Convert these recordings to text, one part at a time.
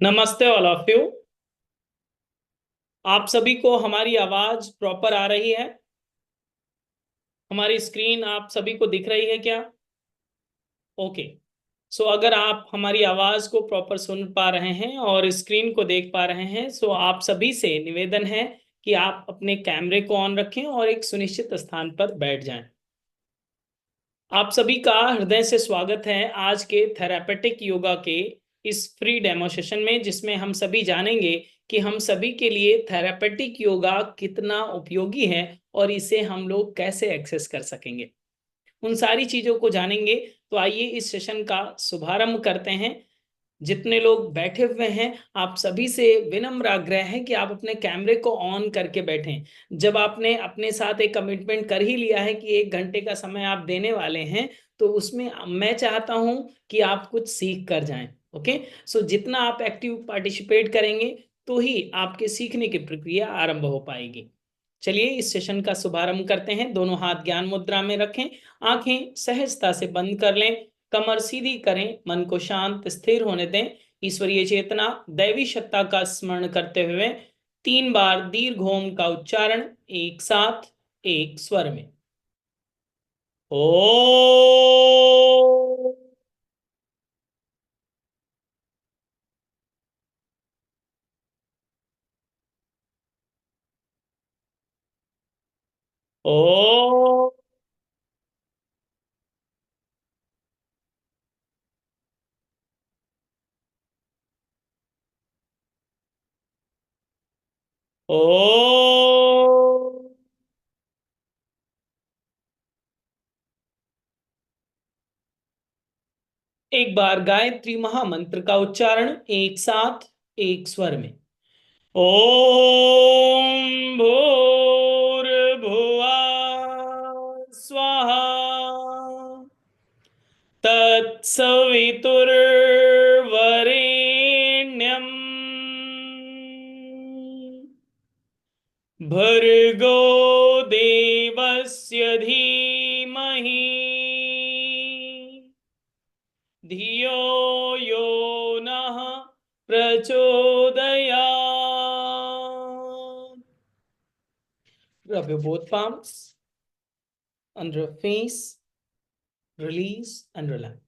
नमस्ते all of you. आप सभी को हमारी आवाज प्रॉपर आ रही है? हमारी स्क्रीन आप सभी को दिख रही है क्या? ओके। सो अगर आप हमारी आवाज को प्रॉपर सुन पा रहे हैं और स्क्रीन को देख पा रहे हैं, सो आप सभी से निवेदन है कि आप अपने कैमरे को ऑन रखें और एक सुनिश्चित स्थान पर बैठ जाएं। आप सभी का हृदय से स्वागत है आज के थेरापेटिक योगा के इस फ्री डेमो सेशन में, जिसमें हम सभी जानेंगे कि हम सभी के लिए थेरापेटिक योगा कितना उपयोगी है और इसे हम लोग कैसे एक्सेस कर सकेंगे। उन सारी चीजों को जानेंगे। तो आइए इस सेशन का शुभारंभ करते हैं। जितने लोग बैठे हुए हैं, आप सभी से विनम्र आग्रह है कि आप अपने कैमरे को ऑन करके बैठें। जब आपने अपने साथ एक कमिटमेंट कर ही लिया है कि 1 घंटे का समय आप देने वाले हैं, तो उसमें मैं चाहता हूं कि आप कुछ सीख कर जाएं। ओके। सो जितना आप एक्टिव पार्टिसिपेट करेंगे, तो ही आपके सीखने की प्रक्रिया आरंभ हो पाएगी। चलिए इस सेशन का शुभारंभ करते हैं। दोनों हाथ ज्ञान मुद्रा में रखें, आंखें सहजता से बंद कर लें, कमर सीधी करें, मन को शांत स्थिर होने दें। ईश्वरीय चेतना, दैवी सत्ता का स्मरण करते हुए 3 बार दीर्घ ओम का उच्चारण एक साथ एक स्वर में। ओ। ओ। ओ। एक बार गायत्री महामंत्र का उच्चारण एक साथ एक स्वर में। ओम भूर्भुवः स्वः तत्सवितुर्वरेण्यम् भर्गो देवस्य धीमहि धियो यो नः प्रचोदयात्। Rub your both palms under your face, release and relax।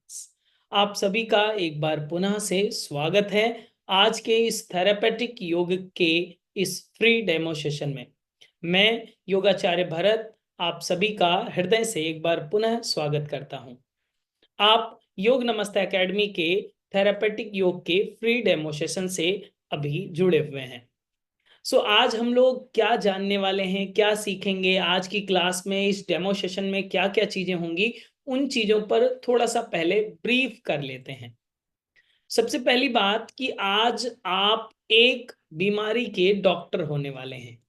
आप सभी का एक बार पुनः से स्वागत है आज के इस थेरापेटिक योग के इस फ्री डेमो सेशन में। मैं योगाचार्य भरत आप सभी का हृदय से एक बार पुनः स्वागत करता हूं। आप योग नमस्ते एकेडमी के थेरापेटिक योग के फ्री डेमो सेशन से अभी जुड़े हुए हैं। सो आज हम लोग क्या जानने वाले हैं, क्या सीखेंगे आज की क्लास में, इस डेमो सेशन में क्या क्या चीजें होंगी, उन चीजों पर थोड़ा सा पहले ब्रीफ कर लेते हैं। सबसे पहली बात कि आज आप एक बीमारी के डॉक्टर होने वाले हैं।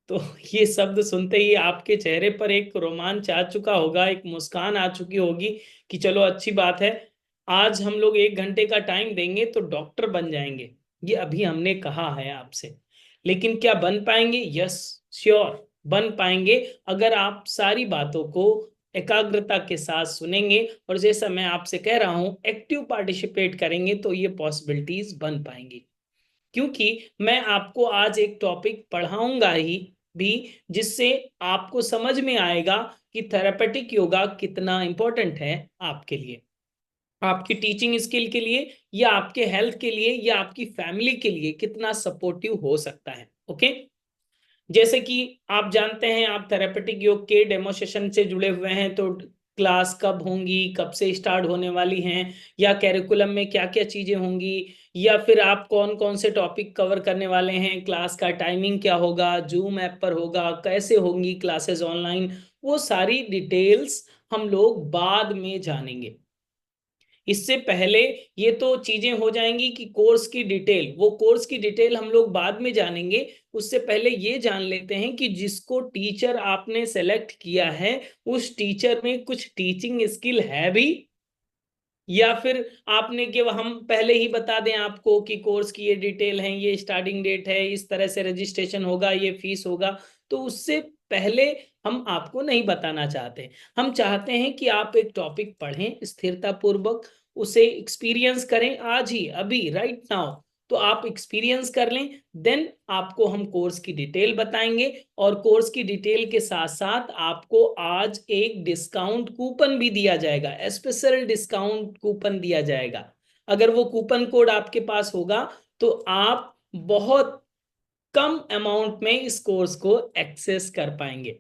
तो ये शब्द सुनते ही आपके चेहरे पर एक रोमांच आ चुका होगा, एक मुस्कान आ चुकी होगी कि चलो अच्छी बात है, आज हम लोग 1 घंटे का टाइम देंगे तो डॉक्टर बन जाएंगे। ये अभी हमने कहा है आपसे, लेकिन क्या बन पाएंगे? यस, श्योर बन पाएंगे, अगर आप सारी बातों को एकाग्रता के साथ सुनेंगे और जैसा मैं आपसे कह रहा हूं एक्टिव पार्टिसिपेट करेंगे, तो ये पॉसिबिलिटीज बन पाएंगी। क्योंकि मैं आपको आज एक टॉपिक पढ़ाऊंगा ही भी, जिससे आपको समझ में आएगा कि थेरापेटिक योगा कितना इंपॉर्टेंट है आपके लिए, आपकी टीचिंग स्किल के लिए, या आपके हेल्थ के लिए, या आपकी फैमिली के लिए कितना सपोर्टिव हो सकता है। ओके। जैसे कि आप जानते हैं, आप थेरापेटिक योग के डेमोस्ट्रेशन से जुड़े हुए हैं, तो क्लास कब होंगी, कब से स्टार्ट होने वाली हैं, या कैरिकुलम में क्या क्या चीजें होंगी, या फिर आप कौन कौन से टॉपिक कवर करने वाले हैं, क्लास का टाइमिंग क्या होगा, जूम ऐप पर होगा, कैसे होंगी क्लासेस ऑनलाइन, वो सारी डिटेल्स हम लोग बाद में जानेंगे। इससे पहले ये तो चीजें हो जाएंगी कि कोर्स की डिटेल, वो कोर्स की डिटेल हम लोग बाद में जानेंगे। उससे पहले ये जान लेते हैं कि जिसको टीचर आपने सेलेक्ट किया है, उस टीचर में कुछ टीचिंग स्किल है भी, या फिर आपने कि हम पहले ही बता दें आपको कि कोर्स की ये डिटेल है, ये स्टार्टिंग डेट है, इस तरह से रजिस्ट्रेशन होगा, ये फीस होगा। तो उससे पहले हम आपको नहीं बताना चाहते। हम चाहते हैं कि आप एक टॉपिक पढ़ें स्थिरता पूर्वक, उसे एक्सपीरियंस करें आज ही, अभी, राइट नाउ। तो आप एक्सपीरियंस कर लें, देन आपको हम कोर्स की डिटेल बताएंगे, और कोर्स की डिटेल के साथ साथ आपको आज एक डिस्काउंट कूपन भी दिया जाएगा, स्पेशल डिस्काउंट कूपन दिया जाएगा। अगर वो कूपन कोड आपके पास होगा तो आप बहुत कम अमाउंट में इस कोर्स को एक्सेस कर पाएंगे।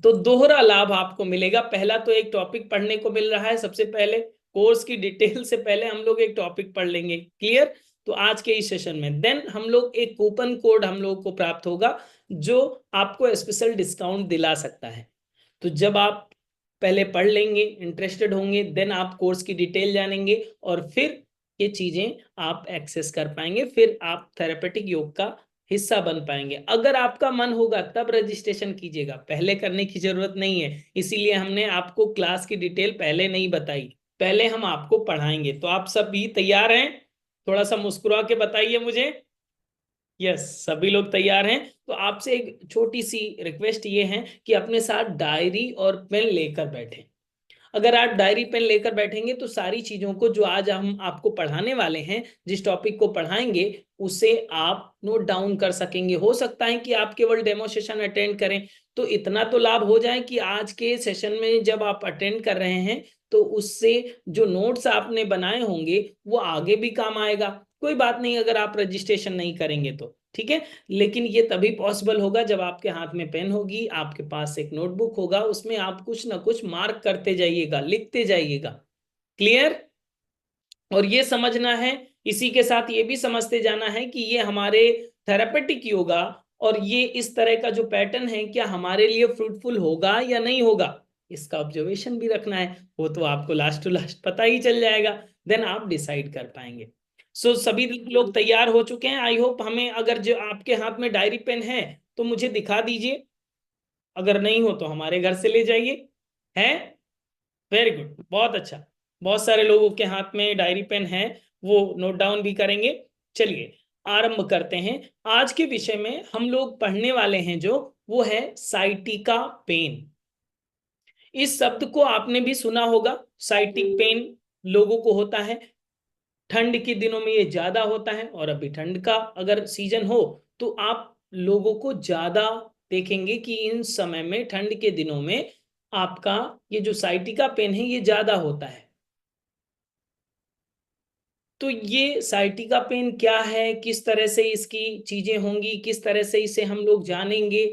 तो दोहरा लाभ आपको मिलेगा। पहला तो एक टॉपिक पढ़ने को मिल रहा है, सबसे पहले कोर्स की डिटेल से पहले हम लोग एक टॉपिक पढ़ लेंगे, क्लियर। तो आज के इस सेशन में देन हम लोग एक कूपन कोड हम लोग को प्राप्त होगा जो आपको स्पेशल डिस्काउंट दिला सकता है। तो जब आप पहले पढ़ लेंगे, इंटरेस्टेड होंगे, देन आप कोर्स की डिटेल जानेंगे और फिर ये चीजें आप एक्सेस कर पाएंगे, फिर आप थेरेपेटिक योग का हिस्सा बन पाएंगे। अगर आपका मन होगा तब रजिस्ट्रेशन कीजिएगा, पहले करने की जरूरत नहीं है। इसीलिए हमने आपको क्लास की डिटेल पहले नहीं बताई, पहले हम आपको पढ़ाएंगे। तो आप सब भी तैयार हैं? थोड़ा सा मुस्कुरा के बताइए मुझे। यस, सभी लोग तैयार हैं। तो आपसे एक छोटी सी रिक्वेस्ट ये है कि अपने साथ डायरी और पेन लेकर बैठें। अगर आप डायरी पेन लेकर बैठेंगे तो सारी चीजों को जो आज हम आपको पढ़ाने वाले हैं, जिस टॉपिक को पढ़ाएंगे, उसे आप नोट डाउन कर सकेंगे। हो सकता है कि आप केवल डेमो सेशन अटेंड करें तो इतना तो लाभ हो जाए कि आज के सेशन में जब आप अटेंड कर रहे हैं तो उससे जो नोट्स आपने बनाए होंगे वो आगे भी काम आएगा। कोई बात नहीं अगर आप रजिस्ट्रेशन नहीं करेंगे तो, ठीक है। लेकिन ये तभी पॉसिबल होगा जब आपके हाथ में पेन होगी, आपके पास एक नोटबुक होगा, उसमें आप कुछ ना कुछ मार्क करते जाइएगा, लिखते जाइएगा, क्लियर। और ये समझना है, इसी के साथ ये भी समझते जाना है कि ये हमारे थेरेपेटिक योगा और ये इस तरह का जो पैटर्न है क्या हमारे लिए फ्रूटफुल होगा या नहीं होगा, इसका ऑब्जर्वेशन भी रखना है। वो तो आपको लास्ट टू लास्ट पता ही चल जाएगा, देन आप डिसाइड कर पाएंगे। सभी लोग तैयार हो चुके हैं आई होप। हमें अगर जो आपके हाथ में डायरी पेन है तो मुझे दिखा दीजिए, अगर नहीं हो तो हमारे घर से ले जाइए। है, वेरी गुड, बहुत अच्छा। बहुत सारे लोगों के हाथ में डायरी पेन है, वो नोट डाउन भी करेंगे। चलिए आरंभ करते हैं। आज के विषय में हम लोग पढ़ने वाले हैं जो वो है साइटिका पेन। इस शब्द को आपने भी सुना होगा। साइटिक पेन लोगों को होता है, ठंड के दिनों में ये ज्यादा होता है, और अभी ठंड का अगर सीजन हो तो आप लोगों को ज्यादा देखेंगे कि इन समय में ठंड के दिनों में आपका ये जो साइटिका पेन है ये ज्यादा होता है। तो ये साइटिका पेन क्या है, किस तरह से इसकी चीजें होंगी, किस तरह से इसे हम लोग जानेंगे,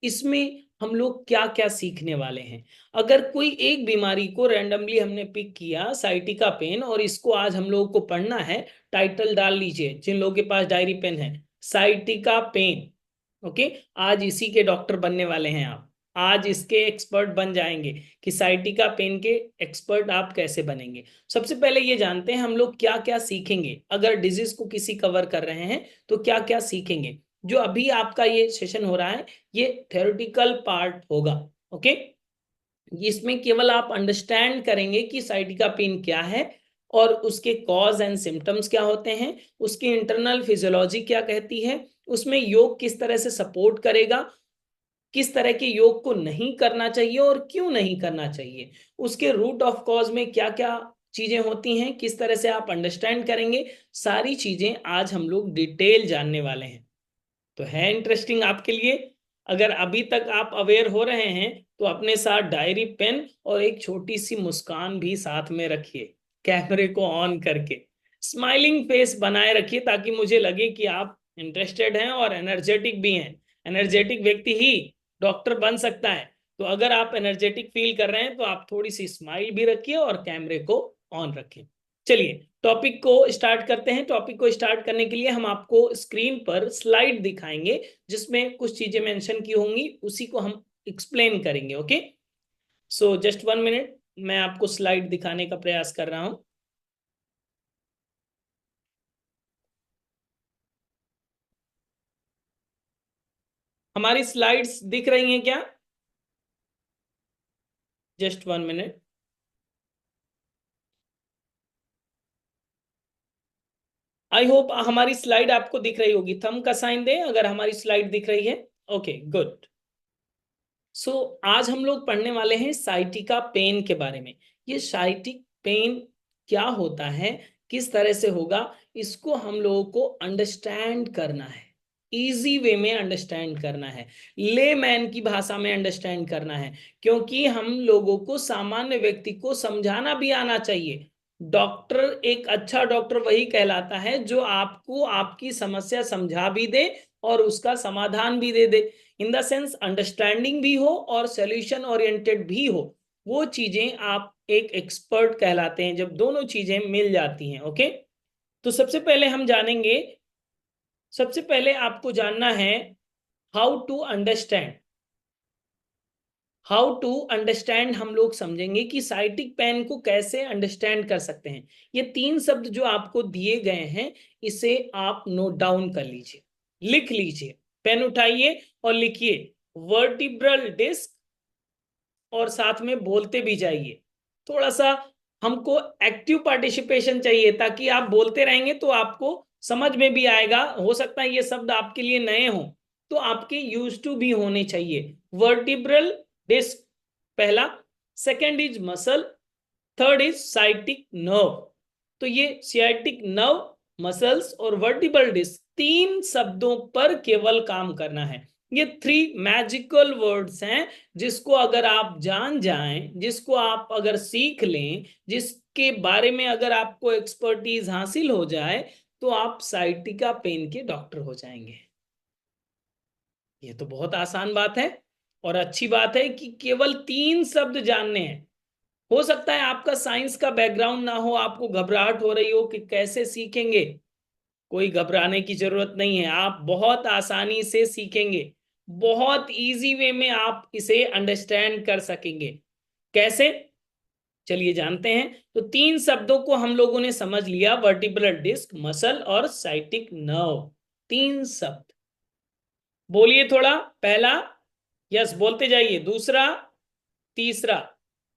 इसमें हम लोग क्या क्या सीखने वाले हैं। अगर कोई एक बीमारी को रैंडमली हमने पिक किया साइटिका पेन और इसको आज हम लोगों को पढ़ना है, टाइटल डाल लीजिए जिन लोगों के पास डायरी पेन है, साइटिका पेन। ओके, आज इसी के डॉक्टर बनने वाले हैं आप, आज इसके एक्सपर्ट बन जाएंगे कि साइटिका पेन के एक्सपर्ट आप कैसे बनेंगे। सबसे पहले ये जानते हैं हम लोग क्या क्या सीखेंगे। अगर डिजीज को किसी कवर कर रहे हैं तो क्या क्या सीखेंगे। जो अभी आपका ये सेशन हो रहा है ये थ्योरेटिकल पार्ट होगा, ओके। इसमें केवल आप अंडरस्टैंड करेंगे कि साइटिका पेन क्या है और उसके कॉज एंड सिम्टम्स क्या होते हैं, उसकी इंटरनल फिजियोलॉजी क्या कहती है, उसमें योग किस तरह से सपोर्ट करेगा, किस तरह के योग को नहीं करना चाहिए और क्यों नहीं करना चाहिए, उसके रूट ऑफ कॉज में क्या क्या चीजें होती हैं, किस तरह से आप अंडरस्टैंड करेंगे। सारी चीजें आज हम लोग डिटेल जानने वाले हैं। तो है इंटरेस्टिंग आपके लिए। अगर अभी तक आप अवेयर हो रहे हैं तो अपने साथ डायरी पेन और एक छोटी सी मुस्कान भी साथ में रखिए, कैमरे को ऑन करके स्माइलिंग फेस बनाए रखिए ताकि मुझे लगे कि आप इंटरेस्टेड हैं और एनर्जेटिक भी हैं। एनर्जेटिक व्यक्ति ही डॉक्टर बन सकता है। तो अगर आप एनर्जेटिक फील कर रहे हैं तो आप थोड़ी सी स्माइल भी रखिए और कैमरे को ऑन रखें। चलिए टॉपिक को स्टार्ट करते हैं। टॉपिक को स्टार्ट करने के लिए हम आपको स्क्रीन पर स्लाइड दिखाएंगे जिसमें कुछ चीजें मेंशन की होंगी, उसी को हम एक्सप्लेन करेंगे, ओके। सो जस्ट 1 मिनट, मैं आपको स्लाइड दिखाने का प्रयास कर रहा हूं। हमारी स्लाइड्स दिख रही हैं क्या? Just 1 minute. आई होप हमारी स्लाइड आपको दिख रही होगी। थंब का साइन दें अगर हमारी स्लाइड दिख रही है। Okay good. आज हम लोग पढ़ने वाले हैं साइटिका पेन के बारे में। ये साइटिक पेन क्या होता है, किस तरह से होगा, इसको हम लोगों को अंडरस्टैंड करना है, इजी वे में अंडरस्टैंड करना है, लेमैन की भाषा में अंडरस्टैंड करना है, क्योंकि हम लोगों को सामान्य व्यक्ति को समझाना भी आना चाहिए। डॉक्टर, एक अच्छा डॉक्टर वही कहलाता है जो आपको आपकी समस्या समझा भी दे और उसका समाधान भी दे दे, इन द सेंस अंडरस्टैंडिंग भी हो और सॉल्यूशन ओरिएंटेड भी हो। वो चीजें आप एक एक्सपर्ट कहलाते हैं जब दोनों चीजें मिल जाती हैं। ओके, तो सबसे पहले हम जानेंगे, सबसे पहले आपको जानना है how to understand. How to understand हम लोग समझेंगे कि साइटिक पेन को कैसे अंडरस्टैंड कर सकते हैं। ये 3 शब्द जो आपको दिए गए हैं, इसे आप नोट डाउन कर लीजिए, लिख लीजिए, पेन उठाइए और लिखिए वर्टिब्रल डिस्क, और साथ में बोलते भी जाइए। थोड़ा सा हमको एक्टिव पार्टिसिपेशन चाहिए, ताकि आप बोलते रहेंगे तो आपको समझ में भी आएगा। हो सकता है ये शब्द आपके लिए नए हों, तो आपके यूज टू भी होने चाहिए। वर्टिब्रल डिस्क पहला, second is muscle, third is sciatic nerve. तो ये सियाटिक नर्व, मसल्स और वर्टिब्रल डिस्क 3 शब्दों पर केवल काम करना है। ये 3 मैजिकल वर्ड्स हैं, जिसको अगर आप जान जाएं, जिसको आप अगर सीख लें, जिसके बारे में अगर आपको एक्सपर्टीज हासिल हो जाए, तो आप साइटिका पेन के डॉक्टर हो जाएंगे। ये तो बहुत आसान बात है और अच्छी बात है कि केवल 3 शब्द जानने हैं। हो सकता है आपका साइंस का बैकग्राउंड ना हो, आपको घबराहट हो रही हो कि कैसे सीखेंगे। कोई घबराने की जरूरत नहीं है, आप बहुत आसानी से सीखेंगे, बहुत इजी वे में आप इसे अंडरस्टैंड कर सकेंगे। कैसे, चलिए जानते हैं। तो 3 शब्दों को हम लोगों ने समझ लिया, वर्टिब्रल डिस्क, मसल और साइटिक नर्व। 3 शब्द बोलिए थोड़ा। पहला, यस बोलते जाइए। दूसरा, तीसरा,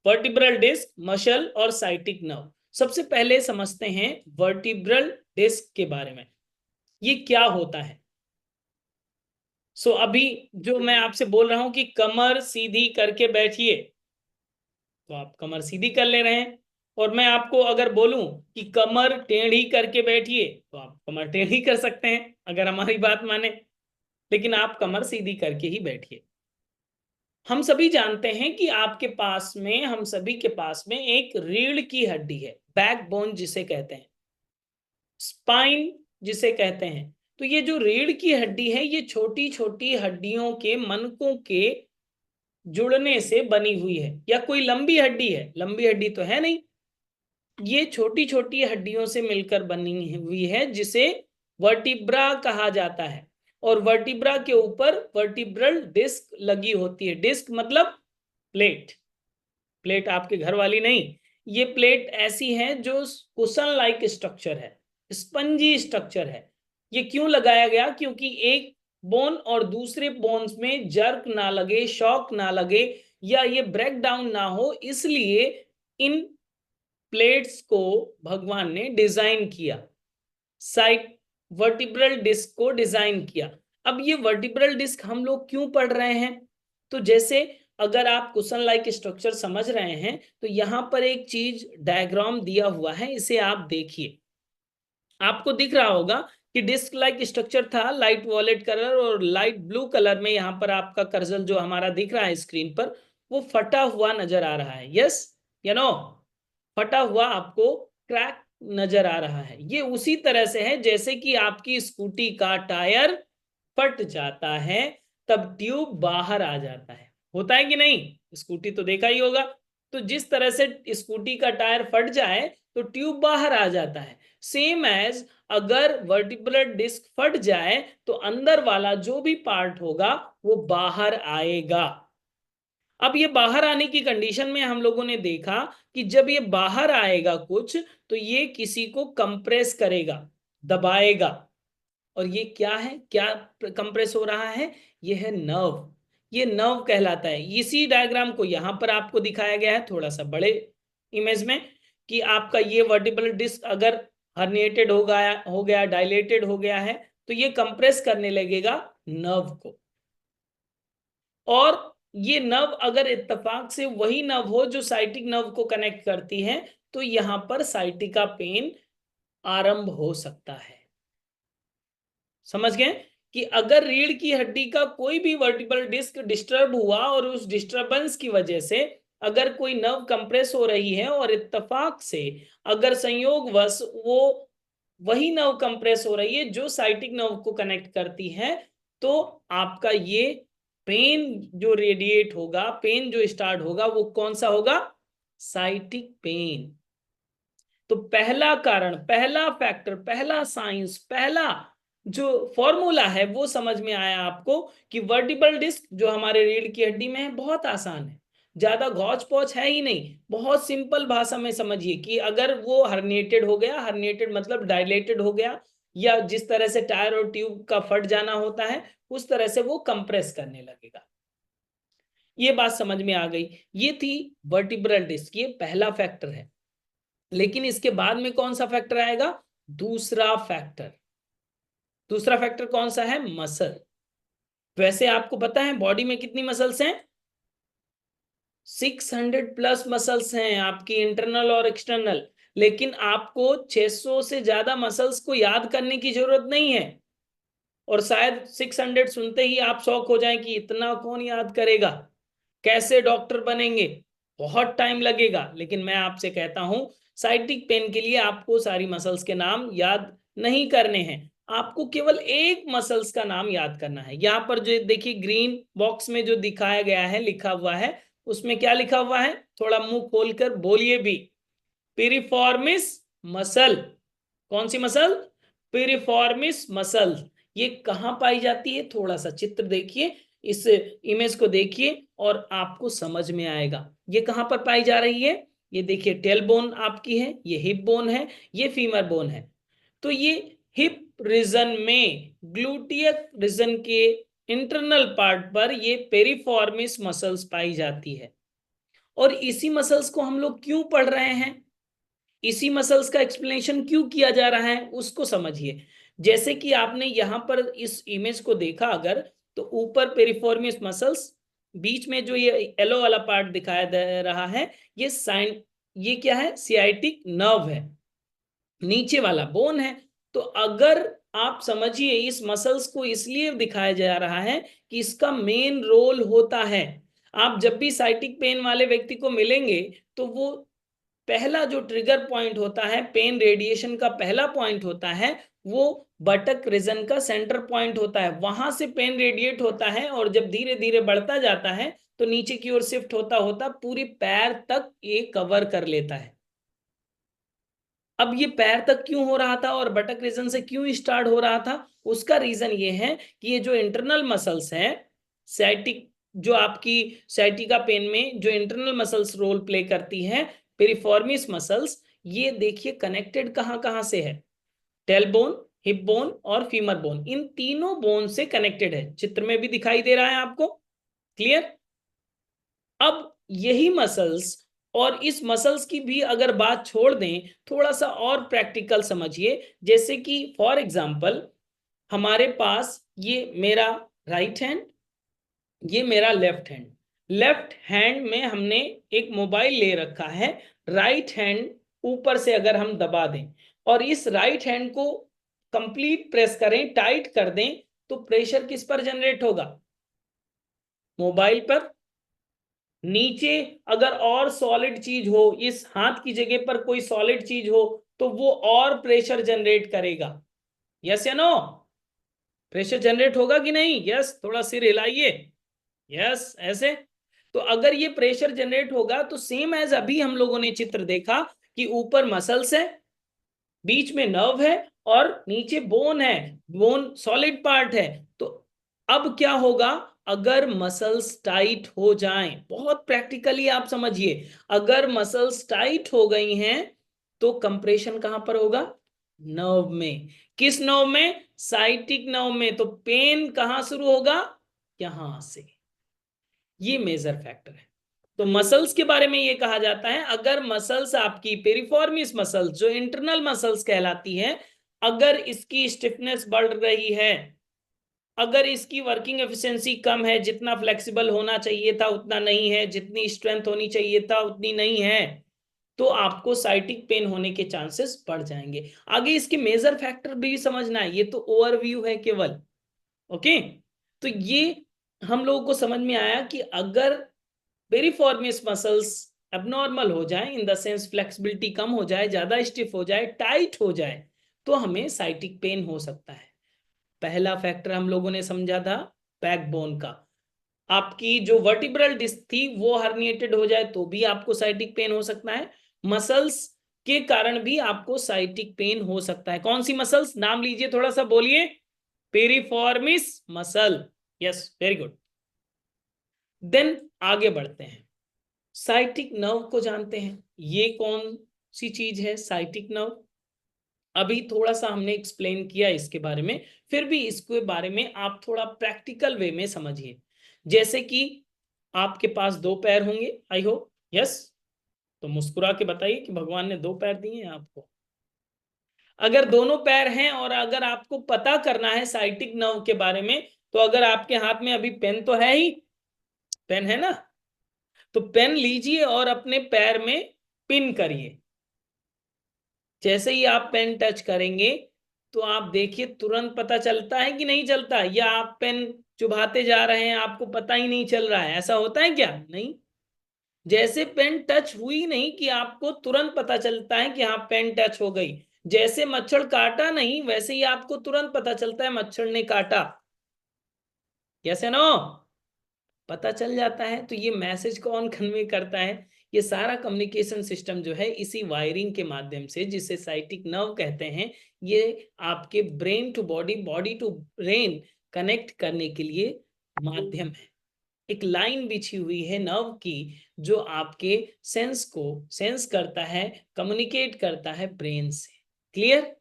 वर्टिब्रल डिस्क, मसल और साइटिक नर्व। सबसे पहले समझते हैं वर्टिब्रल डिस्क के बारे में, ये क्या होता है। अभी जो मैं आपसे बोल रहा हूं कि कमर सीधी करके बैठिए, तो आप कमर सीधी कर ले रहे हैं। और मैं आपको अगर बोलूं कि कमर टेढ़ी करके बैठिए, तो आप कमर टेढ़ी कर सकते हैं अगर हमारी बात माने, लेकिन आप कमर सीधी करके ही बैठिए। हम सभी जानते हैं कि आपके पास में, हम सभी के पास में एक रीढ़ की हड्डी है, बैकबोन जिसे कहते हैं, स्पाइन जिसे कहते हैं। तो ये जो रीढ़ की हड्डी है, ये छोटी छोटी हड्डियों के मनकों के जुड़ने से बनी हुई है, या कोई लंबी हड्डी है? लंबी हड्डी तो है नहीं, ये छोटी छोटी हड्डियों से मिलकर बनी हुई है, जिसे वर्टिब्रा कहा जाता है। और वर्टिब्रा के ऊपर वर्टिब्रल डिस्क लगी होती है। डिस्क मतलब प्लेट, प्लेट आपके घर वाली नहीं, ये प्लेट ऐसी है जो कुशन लाइक स्ट्रक्चर है, स्पंजी स्ट्रक्चर है। ये क्यों लगाया गया? क्योंकि एक बोन और दूसरे बोन्स में जर्क ना लगे, शॉक ना लगे, या ये ब्रेक डाउन ना हो, इसलिए इन प्लेट्स को भगवान ने डिजाइन किया, साइट वर्टिब्रल डिस्क को डिजाइन किया। अब ये वर्टिब्रल डिस्क हम लोग क्यों पढ़ रहे हैं? तो जैसे अगर आप कुशन लाइक स्ट्रक्चर समझ रहे हैं, तो यहां पर एक चीज डायग्राम दिया हुआ है, इसे आप देखिए। आपको दिख रहा होगा कि डिस्क लाइक स्ट्रक्चर था, लाइट वॉलेट कलर और लाइट ब्लू कलर में। यहां पर आपका कर्सर जो हमारा दिख रहा है स्क्रीन पर, वो फटा हुआ नजर आ रहा है। यस या नो? फटा हुआ आपको क्रैक नजर आ रहा है। ये उसी तरह से है जैसे कि आपकी स्कूटी का टायर फट जाता है, तब ट्यूब बाहर आ जाता है। होता है कि नहीं? स्कूटी तो देखा ही होगा। तो जिस तरह से स्कूटी का टायर फट जाए तो ट्यूब बाहर आ जाता है, सेम एज अगर वर्टिब्रल डिस्क फट जाए तो अंदर वाला जो भी पार्ट होगा वो बाहर आएगा। अब ये बाहर आने की कंडीशन में हम लोगों ने देखा कि जब ये बाहर आएगा कुछ, तो ये किसी को कंप्रेस करेगा, दबाएगा। और ये क्या है, क्या कंप्रेस हो रहा है? ये है नर्व, ये नर्व कहलाता है। इसी डायग्राम को यहां पर आपको दिखाया गया है थोड़ा सा बड़े इमेज में, कि आपका ये वर्टिब्रल डिस्क अगर हर्निएटेड हो गया, डायलेटेड हो गया है, तो ये कंप्रेस करने लगेगा नर्व को। और ये नर्व अगर इत्तेफाक से वही नर्व हो जो साइटिक नर्व को कनेक्ट करती है, तो यहां पर साइटिका पेन आरंभ हो सकता है। समझ गए कि अगर रीढ़ की हड्डी का कोई भी वर्टिब्रल डिस्क डिस्टर्ब हुआ और उस डिस्टरबेंस की वजह से अगर कोई नर्व कंप्रेस हो रही है और इत्तेफाक से अगर संयोगवश वो वही नर्व कंप्रेस हो रही है जो साइटिक नर्व को कनेक्ट करती है, तो आपका ये पेन जो रेडिएट होगा, पेन जो स्टार्ट होगा, वो कौन सा होगा? Sciatic pen. तो पहला कारण, पहला फैक्टर, पहला साइंस, पहला जो फॉर्मूला है वो समझ में आया आपको कि वर्टिब्रल डिस्क जो हमारे रीढ़ की हड्डी में है बहुत आसान है, ज्यादा घौच पौच है ही नहीं। बहुत सिंपल भाषा में समझिए कि अगर वो हर्निएटेड हो गया, हर्निएटेड मतलब डायलेटेड हो गया, या जिस तरह से टायर और ट्यूब का फट जाना होता है उस तरह से वो कंप्रेस करने लगेगा। ये बात समझ में आ गई। ये थी वर्टिब्रल डिस्क, ये पहला फैक्टर है। लेकिन इसके बाद में कौन सा फैक्टर आएगा? दूसरा फैक्टर। दूसरा फैक्टर कौन सा है? मसल। वैसे आपको पता है बॉडी में कितनी मसल्स हैं? 600 प्लस मसल्स हैं आपकी, इंटरनल और एक्सटर्नल। लेकिन आपको 600 से ज्यादा मसल्स को याद करने की जरूरत नहीं है। और शायद 600 सुनते ही आप शौक हो जाएं कि इतना कौन याद करेगा, कैसे डॉक्टर बनेंगे, बहुत टाइम लगेगा। लेकिन मैं आपसे कहता हूं साइटिक पेन के लिए आपको सारी मसल्स के नाम याद नहीं करने हैं, आपको केवल एक मसल्स का नाम याद करना है। यहां पर जो देखिए ग्रीन बॉक्स में जो दिखाया गया है, लिखा हुआ है, उसमें क्या लिखा हुआ है? थोड़ा मुंह खोलकर बोलिए भी। Piriformis muscle. कौन सी मसल? Piriformis muscle. ये कहां पाई जाती है? थोड़ा सा चित्र देखिए, इस इमेज को देखिए और आपको समझ में आएगा ये कहां पर पाई जा रही है। ये देखिए टेल बोन आपकी है, ये हिप बोन है, ये फीमर बोन है। तो ये हिप रीजन में, ग्लूटियक रीजन के इंटरनल पार्ट पर ये पेरिफॉर्मिस मसल्स पाई जाती है। और इसी मसल्स को हम लोग क्यों पढ़ रहे हैं, इसी मसल्स का एक्सप्लेनेशन क्यों किया जा रहा है, उसको समझिए। जैसे कि आपने यहां पर इस इमेज को देखा अगर, तो ऊपर पेरिफॉर्मिस मसल्स, बीच में जो ये येलो वाला पार्ट दिखाया दे रहा है, ये साइन, ये क्या है? सियाटिक नर्व है, नीचे वाला बोन है। तो अगर आप समझिए इस मसल्स को इसलिए दिखाया जा रहा है कि इसका मेन रोल होता है। आप जब भी साइटिक पेन वाले व्यक्ति को मिलेंगे तो वो पहला जो ट्रिगर पॉइंट होता है, पेन रेडिएशन का पहला पॉइंट होता है, वो बटक रीजन का सेंटर पॉइंट होता है। वहां से पेन रेडिएट होता है और जब धीरे धीरे बढ़ता जाता है तो नीचे की ओर शिफ्ट होता होता पूरी पैर तक ये कवर कर लेता है। अब ये पैर तक क्यों हो रहा था और बटक रीजन से क्यों स्टार्ट हो रहा था? उसका रीजन ये है कि ये जो इंटरनल मसल्स हैं, सैटिक, जो आपकी सैटिका पेन में जो इंटरनल मसल्स रोल प्ले करती हैं, पेरिफॉर्मिस मसल्स, ये देखिए कनेक्टेड कहां कहां से है? टेल बोन, हिप बोन और फीमर बोन, इन तीनों बोन से कनेक्टेड है। चित्र में भी दिखाई दे रहा है आपको, क्लियर? अब यही मसल्स, और इस मसल्स की भी अगर बात छोड़ दें, थोड़ा सा और प्रैक्टिकल समझिए। जैसे कि फॉर एग्जांपल हमारे पास ये मेरा राइट हैंड, ये मेरा लेफ्ट हैंड। लेफ्ट हैंड में हमने एक मोबाइल ले रखा है, राइट हैंड ऊपर से अगर हम दबा दें और इस राइट हैंड को कंप्लीट प्रेस करें, टाइट कर दें, तो प्रेशर किस पर जनरेट होगा? मोबाइल पर। नीचे अगर और सॉलिड चीज हो, इस हाथ की जगह पर कोई सॉलिड चीज हो, तो वो और प्रेशर जनरेट करेगा। यस या नो? प्रेशर जनरेट होगा कि नहीं? यस, थोड़ा सिर हिलाइए। यस, ऐसे। तो अगर ये प्रेशर जनरेट होगा तो सेम एज अभी हम लोगों ने चित्र देखा कि ऊपर मसल्स है, बीच में नर्व है और नीचे बोन है, बोन सॉलिड पार्ट है। तो अब क्या होगा अगर मसल्स टाइट हो जाएं? बहुत प्रैक्टिकली आप समझिए, अगर मसल्स टाइट हो गई हैं तो कंप्रेशन कहां पर होगा? नर्व में। किस नर्व में? साइटिक नर्व में। तो पेन कहां शुरू होगा? यहां से। ये मेजर फैक्टर है। तो मसल्स के बारे में ये कहा जाता है, अगर मसल्स आपकी पेरिफॉर्मिस मसल्स जो इंटरनल मसल्स कहलाती है, अगर इसकी स्टिफनेस बढ़ रही है, अगर इसकी वर्किंग एफिशिएंसी कम है, जितना फ्लेक्सिबल होना चाहिए था उतना नहीं है, जितनी स्ट्रेंथ होनी चाहिए था उतनी नहीं है, तो आपको साइटिक पेन होने के चांसेस बढ़ जाएंगे। आगे इसके मेजर फैक्टर भी समझना है, ये तो ओवरव्यू है केवल। ओके, तो ये हम लोगों को समझ में आया कि अगर पेरिफॉर्मिस मसल्स एबनॉर्मल हो जाए, इन द सेंस फ्लेक्सिबिलिटी कम हो जाए, ज्यादा स्टिफ हो जाए, टाइट हो जाए, तो हमें साइटिक पेन हो सकता है। पहला फैक्टर हम लोगों ने समझा था बैकबोन का। आपकी जो वर्टिब्रल डिस्क थी वो हर्निएटेड हो जाए तो भी आपको साइटिक पेन हो सकता है। मसल्स के कारण भी आपको साइटिक पेन हो सकता है। कौन सी मसल्स, नाम लीजिए, थोड़ा सा बोलिए। Piriformis muscle, yes, very good. Then आगे बढ़ते हैं, साइटिक नर्व को जानते हैं। ये कौन सी चीज है साइटिक नर्व? अभी थोड़ा सा हमने एक्सप्लेन किया इसके बारे में, फिर भी इसके बारे में आप थोड़ा प्रैक्टिकल वे में समझिए। जैसे कि आपके पास दो पैर होंगे, आई होप, यस, तो मुस्कुरा के बताइए कि भगवान ने दो पैर दिए हैं आपको। अगर दोनों पैर हैं और अगर आपको पता करना है साइटिक नर्व के बारे में, तो अगर आपके हाथ में अभी पेन तो है ही, पेन है ना, तो पेन लीजिए और अपने पैर में पिन करिए। जैसे ही आप पेन टच करेंगे तो आप देखिए तुरंत पता चलता है कि नहीं चलता, या आप पेन चुभाते जा रहे हैं, आपको पता ही नहीं चल रहा है, ऐसा होता है क्या? नहीं। जैसे पेन टच हुई नहीं कि आपको तुरंत पता चलता है कि हाँ पेन टच हो गई। जैसे मच्छर काटा नहीं, वैसे ही आपको तुरंत पता चलता है मच्छर ने काटा। कैसे नो, पता चल जाता है। तो ये मैसेज कौन कन्वे करता है? ये सारा कम्युनिकेशन सिस्टम जो है इसी वायरिंग के माध्यम से, जिसे साइटिक नर्व कहते हैं, ये आपके brain to body, body to brain connect करने के लिए माध्यम है। एक लाइन बिछी हुई है नर्व की जो आपके सेंस को सेंस करता है, कम्युनिकेट करता है ब्रेन से। क्लियर?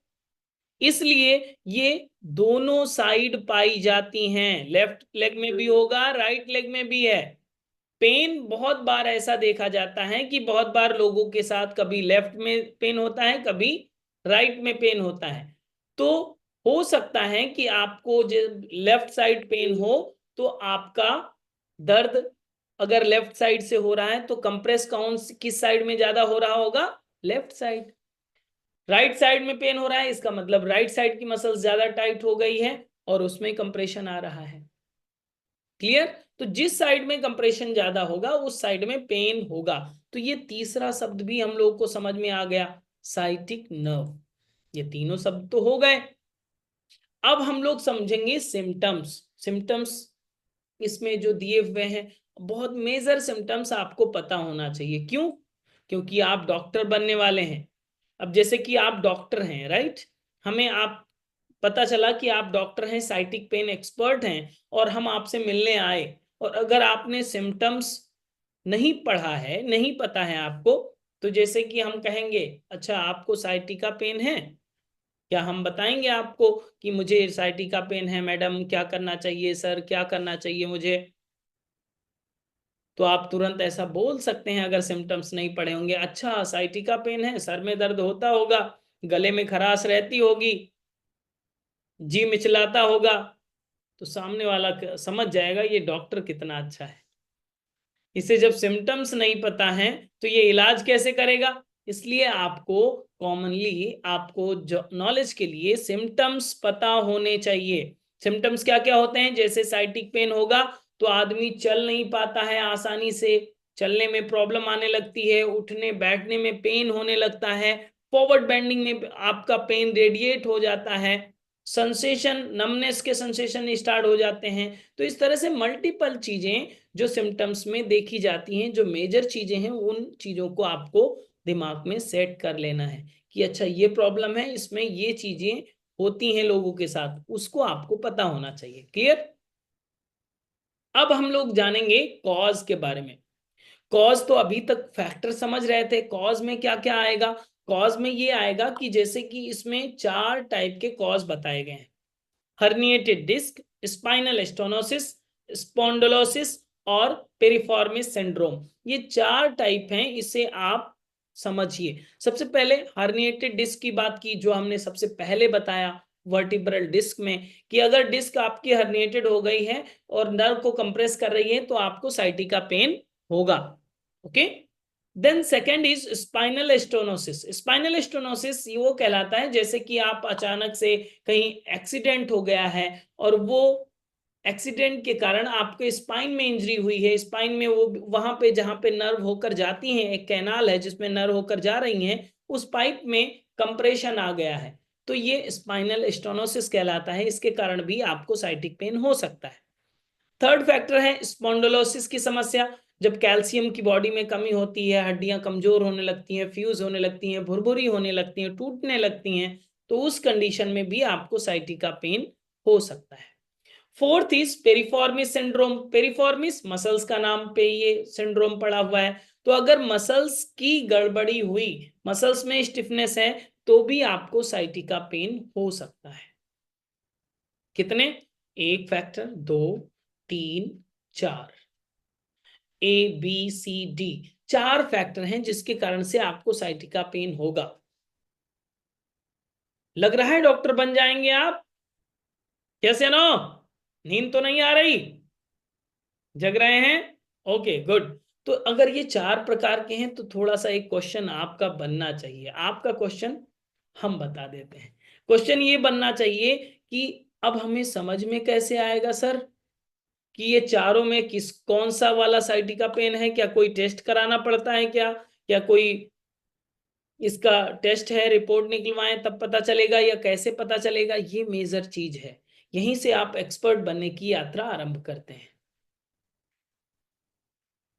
इसलिए ये दोनों साइड पाई जाती हैं, लेफ्ट लेग में भी होगा, राइट लेग में भी है। पेन बहुत बार ऐसा देखा जाता है कि बहुत बार लोगों के साथ कभी लेफ्ट में पेन होता है, कभी राइट में पेन होता है। तो हो सकता है कि आपको जब लेफ्ट साइड पेन हो तो आपका दर्द अगर लेफ्ट साइड से हो रहा है तो कंप्रेस कौन किस साइड में ज्यादा हो रहा होगा? Left side. राइट साइड में पेन हो रहा है, इसका मतलब राइट साइड की मसल्स ज्यादा टाइट हो गई है और उसमें कंप्रेशन आ रहा है। क्लियर? तो जिस साइड में कंप्रेशन ज्यादा होगा उस साइड में पेन होगा। तो ये तीसरा शब्द भी हम लोग को समझ में आ गया, साइटिक नर्व। ये तीनों शब्द तो हो गए। अब हम लोग समझेंगे सिम्टम्स। सिम्टम्स इसमें जो दिए हुए हैं, बहुत मेजर सिम्टम्स आपको पता होना चाहिए। क्यों? क्योंकि आप डॉक्टर बनने वाले हैं। अब जैसे कि आप डॉक्टर हैं, राइट, हमें आप पता चला कि आप डॉक्टर हैं, साइटिक पेन एक्सपर्ट हैं, और हम आपसे मिलने आए, और अगर आपने सिम्टम्स नहीं पढ़ा है, नहीं पता है आपको, तो जैसे कि हम कहेंगे अच्छा आपको साइटिका पेन है, क्या हम बताएंगे आपको कि मुझे साइटिका पेन है मैडम, क्या करना चाहिए सर, क्या करना चाहिए मुझे? तो आप तुरंत ऐसा बोल सकते हैं अगर सिम्टम्स नहीं पड़े होंगे, अच्छा साइटिका पेन है, सर में दर्द होता होगा, गले में खराश रहती होगी, जी मिचलाता होगा, तो सामने वाला समझ जाएगा ये डॉक्टर कितना अच्छा है। इसे जब सिम्टम्स नहीं पता है तो ये इलाज कैसे करेगा? इसलिए आपको कॉमनली, आपको नॉलेज के लिए सिम्टम्स पता होने चाहिए। सिम्टम्स क्या क्या होते हैं? जैसे साइटिक पेन होगा तो आदमी चल नहीं पाता है आसानी से, चलने में प्रॉब्लम आने लगती है, उठने बैठने में पेन होने लगता है, फॉरवर्ड बेंडिंग में आपका पेन रेडिएट हो जाता है, सेंसेशन, नमनेस के सेंसेशन स्टार्ट हो जाते हैं। तो इस तरह से मल्टीपल चीजें जो सिम्टम्स में देखी जाती हैं, जो मेजर चीजें हैं, उन चीजों को आपको दिमाग में सेट कर लेना है कि अच्छा ये प्रॉब्लम है, इसमें ये चीजें होती हैं लोगों के साथ, उसको आपको पता होना चाहिए। क्लियर? अब हम लोग जानेंगे कॉज के बारे में। कॉज तो अभी तक फैक्टर समझ रहे थे, कॉज में क्या क्या आएगा? कॉज में ये आएगा कि जैसे कि इसमें 4 टाइप के कॉज बताए गए हैं, herniated disc, spinal stenosis, spondylosis और पेरिफॉर्मिस सिंड्रोम। ये 4 टाइप हैं, इसे आप समझिए। सबसे पहले हर्निएटेड डिस्क की बात की, जो हमने सबसे पहले बताया वर्टिब्रल डिस्क में, कि अगर डिस्क आपकी हर्निएटेड हो गई है और नर्व को कंप्रेस कर रही है तो आपको साइटिका पेन होगा। Okay, then second is spinal stenosis. Spinal stenosis वो कहलाता है जैसे कि आप अचानक से कहीं एक्सीडेंट हो गया है और वो एक्सीडेंट के कारण आपके स्पाइन में इंजरी हुई है, स्पाइन में वो वहां पे जहां पे नर्व होकर जाती हैं, एक कैनाल है जिसमें नर्व होकर जा रही हैं, उस पाइप में कंप्रेशन आ गया है, तो ये स्पाइनल स्टोनोसिस कहलाता है। इसके कारण भी आपको साइटिक पेन हो सकता है। थर्ड फैक्टर है स्पॉन्डिलोसिस की समस्या। जब कैल्शियम की बॉडी में कमी होती है, हड्डियां कमजोर होने लगती हैं, फ्यूज होने लगती हैं, भुरभुरी होने लगती हैं, टूटने लगती हैं, तो उस कंडीशन में भी आपको साइटिका पेन हो सकता है। Fourth is पेरिफॉर्मिस syndrome. पेरिफॉर्मिस मसल्स का नाम पे ये सिंड्रोम पड़ा हुआ है। तो अगर मसल्स की गड़बड़ी हुई, मसल्स में स्टिफनेस है, तो भी आपको साइटिका पेन हो सकता है। कितने? एक फैक्टर, दो, तीन, चार, ABCD, चार फैक्टर हैं जिसके कारण से आपको साइटिका पेन होगा। लग रहा है डॉक्टर बन जाएंगे आप? कैसे नो? नींद तो नहीं आ रही? जग रहे हैं? Okay good. तो अगर ये चार प्रकार के हैं तो थोड़ा सा एक क्वेश्चन आपका बनना चाहिए। आपका क्वेश्चन हम बता देते हैं। क्वेश्चन ये बनना चाहिए कि अब हमें समझ में कैसे आएगा सर कि ये चारों में किस कौन सा वाला साइटिका पेन है? क्या कोई टेस्ट कराना पड़ता है क्या? क्या कोई इसका टेस्ट है, रिपोर्ट निकलवाएं तब पता चलेगा, या कैसे पता चलेगा? ये मेजर चीज है। यहीं से आप एक्सपर्ट बनने की यात्रा आरंभ करते हैं।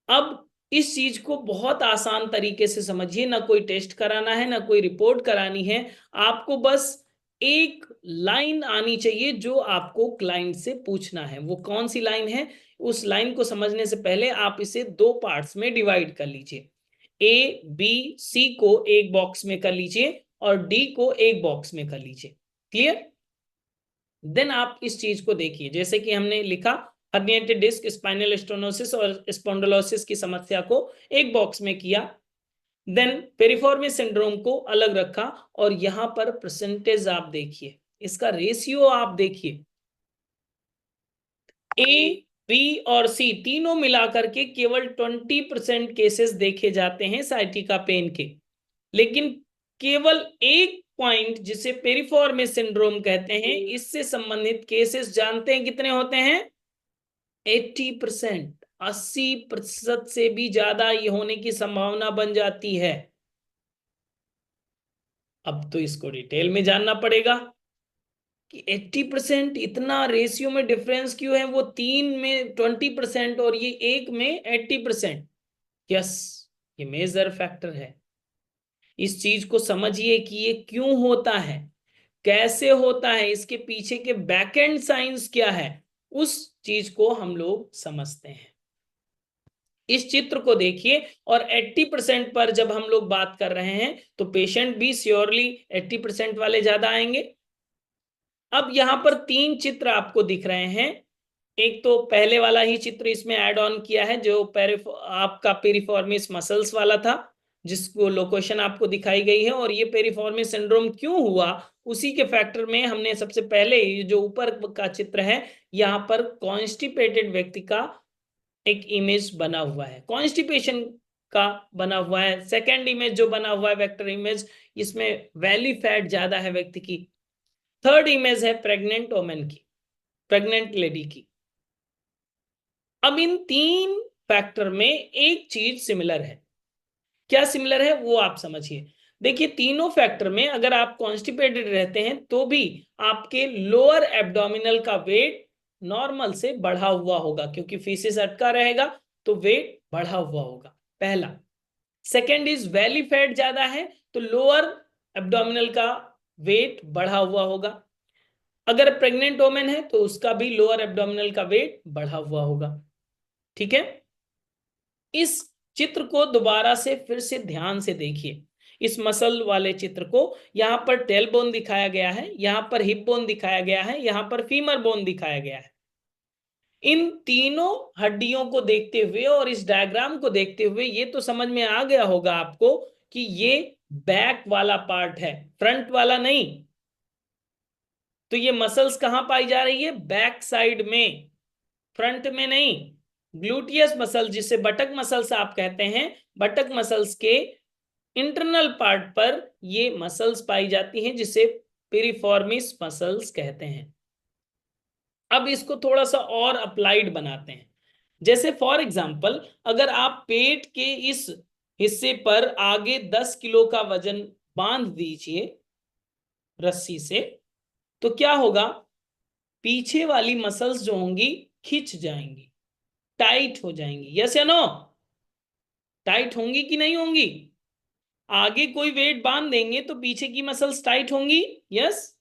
अब इस चीज को बहुत आसान तरीके से समझिए, ना कोई टेस्ट कराना है, ना कोई रिपोर्ट करानी है। आपको बस एक लाइन आनी चाहिए जो आपको क्लाइंट से पूछना है। वो कौन सी लाइन है? उस लाइन को समझने से पहले आप इसे दो पार्ट्स में डिवाइड कर लीजिए। ABC को एक बॉक्स में कर लीजिए और D को एक बॉक्स में कर लीजिए। क्लियर? देन आप इस चीज को देखिए, जैसे कि हमने लिखा हर्निएटेड डिस्क, स्पाइनल स्टोनोसिस और स्पॉन्डिलोसिस की समस्या को एक बॉक्स में किया। देन पेरिफॉर्मिस सिंड्रोम को अलग रखा और यहां पर परसेंटेज आप देखिए, इसका रेशियो आप देखिए। A, B और C तीनों मिलाकर के केवल 20% केसेस देखे जाते हैं साइटिका पेन के। लेकिन केवल एक पॉइंट जिसे पेरिफॉर्मिस सिंड्रोम कहते हैं, इससे संबंधित केसेस जानते हैं कितने होते हैं? 80%, 80% से भी ज्यादा ये होने की संभावना बन जाती है। अब तो इसको डिटेल में जानना पड़ेगा कि 80% इतना रेशियो में डिफरेंस क्यों है? वो तीन में 20% और ये एक में 80%। यस, ये मेजर फैक्टर है। इस चीज को समझिए कि ये क्यों होता है, कैसे होता है, इसके पीछे के बैकएंड साइंस क्या है, उस चीज को हम लोग समझते हैं। इस चित्र को देखिए और 80% पर जब हम लोग बात कर रहे हैं तो पेशेंट भी श्योरली 80% वाले ज्यादा आएंगे। अब यहां पर तीन चित्र आपको दिख रहे हैं। एक तो पहले वाला ही चित्र इसमें ऐड ऑन किया है जो आपका पेरिफॉर्मिस मसल्स वाला था, जिसको लोकेशन आपको दिखाई गई है। और ये पेरिफॉर्मिस सिंड्रोम क्यों हुआ, उसी के फैक्टर में हमने सबसे पहले जो ऊपर का चित्र है, यहाँ पर कॉन्स्टिपेटेड व्यक्ति का एक इमेज बना हुआ है, कॉन्स्टिपेशन का बना हुआ है। सेकेंड इमेज जो बना हुआ है वेक्टर इमेज, इसमें वैली फैट ज्यादा है व्यक्ति की। थर्ड इमेज है प्रेग्नेंट वोमेन की, प्रेग्नेंट लेडी की। अब इन तीन फैक्टर में एक चीज सिमिलर है। क्या सिमिलर है वो आप समझिए। देखिए तीनों फैक्टर में अगर आप कॉन्स्टिपेटेड रहते हैं तो भी आपके लोअर एब्डोमिनल का वेट नॉर्मल से बढ़ा हुआ होगा, क्योंकि फीसिस अटका रहेगा तो वेट बढ़ा हुआ होगा, पहला। सेकेंड इज वैली फैट ज्यादा है तो लोअर एब्डोमिनल का वेट बढ़ा हुआ होगा। अगर प्रेग्नेंट वोमेन है तो उसका भी लोअर एब्डोमिनल का वेट बढ़ा हुआ होगा। ठीक है? इस चित्र को दोबारा से फिर से ध्यान से देखिए। इस मसल वाले चित्र को, यहां पर टेल बोन दिखाया गया है, यहां पर हिप बोन दिखाया गया है, यहां पर फीमर बोन दिखाया गया है। इन तीनों हड्डियों को देखते हुए और इस डायग्राम को देखते हुए ये तो समझ में आ गया होगा आपको कि ये बैक वाला पार्ट है, फ्रंट वाला नहीं। तो ये मसल्स कहां पाई जा रही है? बैक साइड में, फ्रंट में नहीं। ग्लूटियस मसल जिसे बटक मसल्स आप कहते हैं, बटक मसल्स के इंटरनल पार्ट पर ये मसल्स पाई जाती हैं जिसे पिरिफॉर्मिस मसल्स कहते हैं। अब इसको थोड़ा सा और अप्लाइड बनाते हैं। जैसे फॉर एग्जांपल अगर आप पेट के इस हिस्से पर आगे 10 किलो का वजन बांध दीजिए रस्सी से, तो क्या होगा, पीछे वाली मसल्स जो होंगी खिंच जाएंगी, टाइट हो जाएंगी। यस या नो? टाइट होंगी कि नहीं होंगी? आगे कोई वेट बांध देंगे तो पीछे की मसल्स टाइट होंगी। यस,